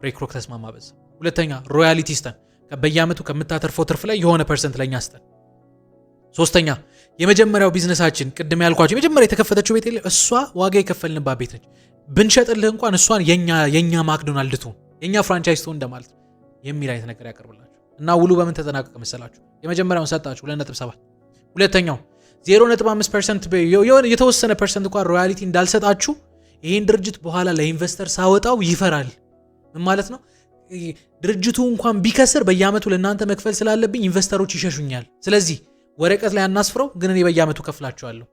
ሬይ ክሮክ ተስማማ በዛ። ሁለተኛ ሮያሊቲ ስጠን፣ በየአመቱ ከምታተርፈው ትርፍ ላይ የሆነ ፐርሰንት ለኛ ስጠን። ሶስተኛ የመጀመሪያው ቢዝነሳችን ቅድም ያልኳቸው የመጀመሪያ የተከፈተችው ቤት እሷ ዋጋ የከፈልንባት ቤት ነች። ብንሸጥልህ እንኳን እሷን የኛ ማክዶናልድ ትሁን የኛ ፍራንቻይዝ ትሁን እንደማለት የሚል አይነት ነገር ያቀርብላችሁ እና ውሉ በምን ተጠናቀቀ መሰላችሁ? የመጀመሪያውን ሰጣችሁ 2.7። ሁለተኛው 0.5% የተወሰነ ፐርሰንት እንኳን ሮያሊቲ እንዳልሰጣችሁ ይሄን ድርጅት በኋላ ለኢንቨስተር ሳወጣው ይፈራል። ምን ማለት ነው? ድርጅቱ እንኳን ቢከስር በየአመቱ ለእናንተ መክፈል ስላለብኝ ኢንቨስተሮች ይሸሹኛል። ስለዚህ ወረቀት ላይ አናስፍረው፣ ግን እኔ በየአመቱ ከፍላችኋለሁ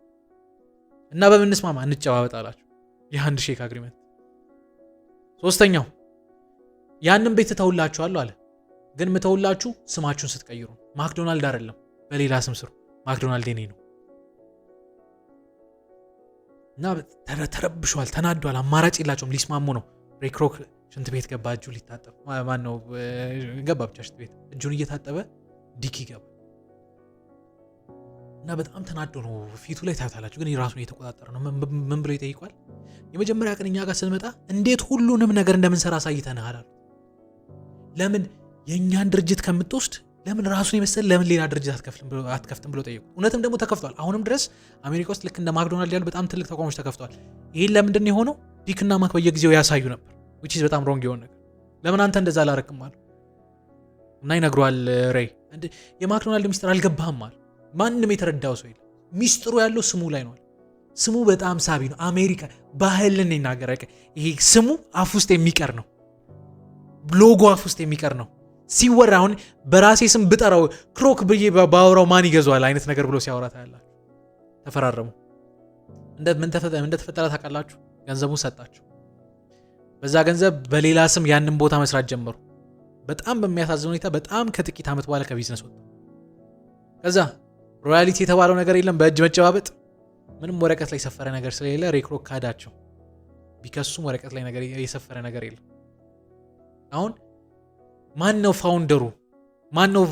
እና በምንስማማ እንጨባበጣላችሁ። የአንድ ሼክ አግሪመንት። ሶስተኛው ያንን ቤት ተውላችኋለሁ አለ፣ ግን ምተውላችሁ ስማችሁን ስትቀይሩ ማክዶናልድ አይደለም በሌላ ስም ስሩ፣ ማክዶናልድ የኔ ነው። እና ተረብሿል፣ ተናዷል። አማራጭ የላቸውም፣ ሊስማሙ ነው። ሬይ ክሮክ ሽንት ቤት ገባ፣ እጁ ሊታጠብ ማነው ገባ፣ ብቻ ሽንት ቤት እጁን እየታጠበ ዲክ ይገባ እና በጣም ተናዶ ነው ፊቱ ላይ ታያታላችሁ። ግን ራሱን እየተቆጣጠረ ነው። ምን ብሎ ይጠይቋል? የመጀመሪያ ቀን እኛ ጋር ስንመጣ እንዴት ሁሉንም ነገር እንደምንሰራ አሳይተንሃል አሉ። ለምን የእኛን ድርጅት ከምትወስድ ለምን ራሱን የመሰለ ለምን ሌላ ድርጅት አትከፍትም ብሎ ጠየቁ። እውነትም ደግሞ ተከፍቷል። አሁንም ድረስ አሜሪካ ውስጥ ልክ እንደ ማክዶናልድ ያሉ በጣም ትልቅ ተቋሞች ተከፍቷል። ይህን ለምንድን ነው የሆነው? ዲክና ማክ በየጊዜው ያሳዩ ነበር፣ which is በጣም ሮንግ የሆነ ነገር። ለምን አንተ እንደዛ አላረክም አሉ እና ይነግሯል ሬይ። የማክዶናልድ ሚስጥር አልገባህም አሉ። ማንም የተረዳው ሰው የለም። ሚስጥሩ ያለው ስሙ ላይ ነው። ስሙ በጣም ሳቢ ነው። አሜሪካ ባህልን ይናገራል። ይሄ ስሙ አፍ ውስጥ የሚቀር ነው። ሎጎ አፍ ውስጥ የሚቀር ነው። ሲወራ አሁን በራሴ ስም ብጠራው ክሮክ ብዬ ባወራው ማን ይገዛዋል አይነት ነገር ብሎ ሲያወራ ታያላችሁ። ተፈራረሙ። እንደተፈጠረ ታውቃላችሁ። ገንዘቡን ሰጣቸው። በዛ ገንዘብ በሌላ ስም ያንን ቦታ መስራት ጀመሩ። በጣም በሚያሳዝን ሁኔታ በጣም ከጥቂት ዓመት በኋላ ከቢዝነስ ወጣ። ከዛ ሮያሊቲ የተባለው ነገር የለም። በእጅ መጨባበጥ ምንም ወረቀት ላይ የሰፈረ ነገር ስለሌለ ሬይ ክሮክ ካዳቸው። ቢከሱም ወረቀት ላይ ነገር የሰፈረ ነገር የለም። አሁን ማን ነው ፋውንደሩ? ማን ነው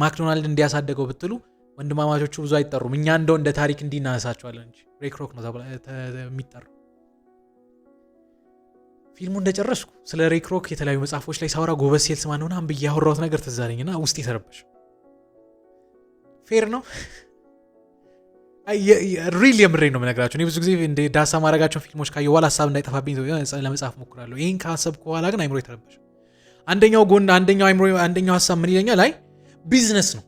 ማክዶናልድ እንዲያሳደገው ብትሉ ወንድማማቾቹ ብዙ አይጠሩም። እኛ እንደው እንደ ታሪክ እንዲናነሳቸዋለን እንጂ ሬይ ክሮክ ነው የሚጠራው። ፊልሙ እንደጨረስኩ ስለ ሬይ ክሮክ የተለያዩ መጽሐፎች ላይ ሳወራ ጎበዝ ሴልስማን ሆነ አንብዬ ያወራሁት ነገር ትዝ አለኝና ውስጥ የተረበሽ ፌር ነው። ሪል የምሬ ነው የምነግራቸው። እኔ ብዙ ጊዜ እንደ ዳሳ ማድረጋቸውን ፊልሞች ካየሁ በኋላ ሀሳብ እንዳይጠፋብኝ ለመጽሐፍ ሞክራለሁ። ይህን ከሀሳብኩ በኋላ ግን አይምሮ የተረበሽ። አንደኛው ሀሳብ ምን ይለኛል? አይ ቢዝነስ ነው።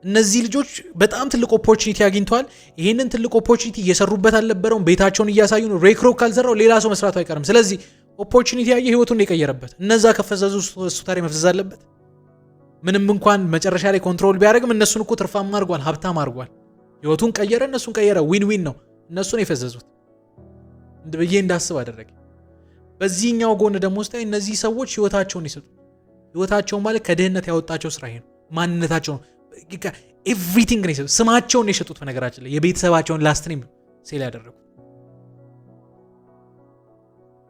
እነዚህ ልጆች በጣም ትልቅ ኦፖርቹኒቲ አግኝተዋል። ይህንን ትልቅ ኦፖርቹኒቲ እየሰሩበት አልነበረውም። ቤታቸውን እያሳዩ ነው። ሬይ ክሮክ ካልሰራው ሌላ ሰው መስራቱ አይቀርም። ስለዚህ ኦፖርቹኒቲ ያየ ህይወቱን የቀየረበት። እነዛ ከፈዘዙ እሱ ታዲያ መፍዘዝ አለበት። ምንም እንኳን መጨረሻ ላይ ኮንትሮል ቢያደርግም እነሱን እኮ ትርፋማ አድርጓል፣ ሀብታም አድርጓል። ህይወቱን ቀየረ፣ እነሱን ቀየረ። ዊን ዊን ነው። እነሱን የፈዘዙት ብዬ እንዳስብ አደረገ። በዚህኛው ጎን ደግሞ ውስጥ እነዚህ ሰዎች ህይወታቸውን ይሰጡ። ህይወታቸውን ማለት ከድህነት ያወጣቸው ስራ ይሄ ነው። ማንነታቸው ነው። ኤቭሪቲንግ ነው የሰጡት። ስማቸውን ነው የሸጡት። በነገራችን ላይ የቤተሰባቸውን ላስትኔም ሴል ያደረጉ።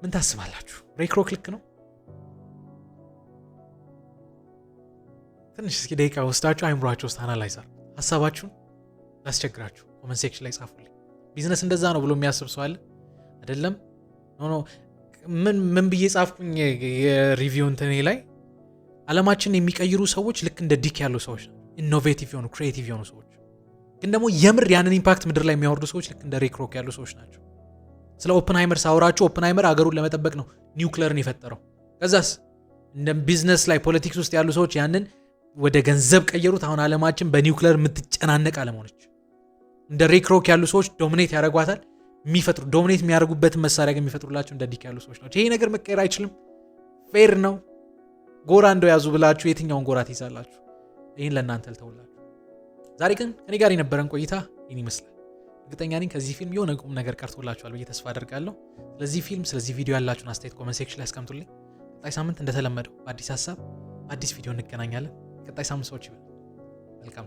ምን ታስባላችሁ? ሬይ ክሮክ ልክ ነው? ትንሽ እስኪ ደቂቃ ወስዳችሁ አይምሯችሁ ውስጥ አናላይዝ አድርጉ። ሀሳባችሁን ላስቸግራችሁ ኮመንት ሴክሽን ላይ ጻፉልኝ። ቢዝነስ እንደዛ ነው ብሎ የሚያስብ ሰው አለ አይደለም? ኖ ምን ብዬ ጻፍኩኝ የሪቪው እንትኔ ላይ? ዓለማችንን የሚቀይሩ ሰዎች ልክ እንደ ዲክ ያሉ ሰዎች ነው። ኢኖቬቲቭ የሆኑ ክሪኤቲቭ የሆኑ ሰዎች ግን ደግሞ የምር ያንን ኢምፓክት ምድር ላይ የሚያወርዱ ሰዎች ልክ እንደ ሬይ ክሮክ ያሉ ሰዎች ናቸው። ስለ ኦፕንሃይመር ሳወራችሁ ኦፕንሃይመር አገሩን ለመጠበቅ ነው ኒውክለርን የፈጠረው። ከዛስ እንደ ቢዝነስ ላይ ፖለቲክስ ውስጥ ያሉ ሰዎች ያንን ወደ ገንዘብ ቀየሩት። አሁን ዓለማችን በኒውክለር የምትጨናነቅ ዓለም ሆነች። እንደ ሬይ ክሮክ ያሉ ሰዎች ዶሚኔት ያደርጓታል። ዶሚኔት የሚያደርጉበትን መሳሪያ ግን የሚፈጥሩላቸው እንደ ዲክ ያሉ ሰዎች ናቸው። ይሄ ነገር መቀየር አይችልም። ፌር ነው። ጎራ እንደው ያዙ ብላችሁ የትኛውን ጎራ ትይዛላችሁ? ይህን ለእናንተ ልተውላችሁ። ዛሬ ግን ከኔ ጋር የነበረን ቆይታ ይህን ይመስላል። እርግጠኛ ነኝ ከዚህ ፊልም የሆነ ቁም ነገር ቀርቶላችኋል ብዬ ተስፋ አደርጋለሁ። ስለዚህ ፊልም፣ ስለዚህ ቪዲዮ ያላችሁን አስተያየት ኮመንት ሴክሽን ላይ አስቀምጡልኝ። ቀጣይ ሳምንት እንደተለመደው በአዲስ ሀሳብ አዲስ ቪዲዮ እንገናኛለን። ቀጣይ ሳምንት ሰዎች ይበል። መልካም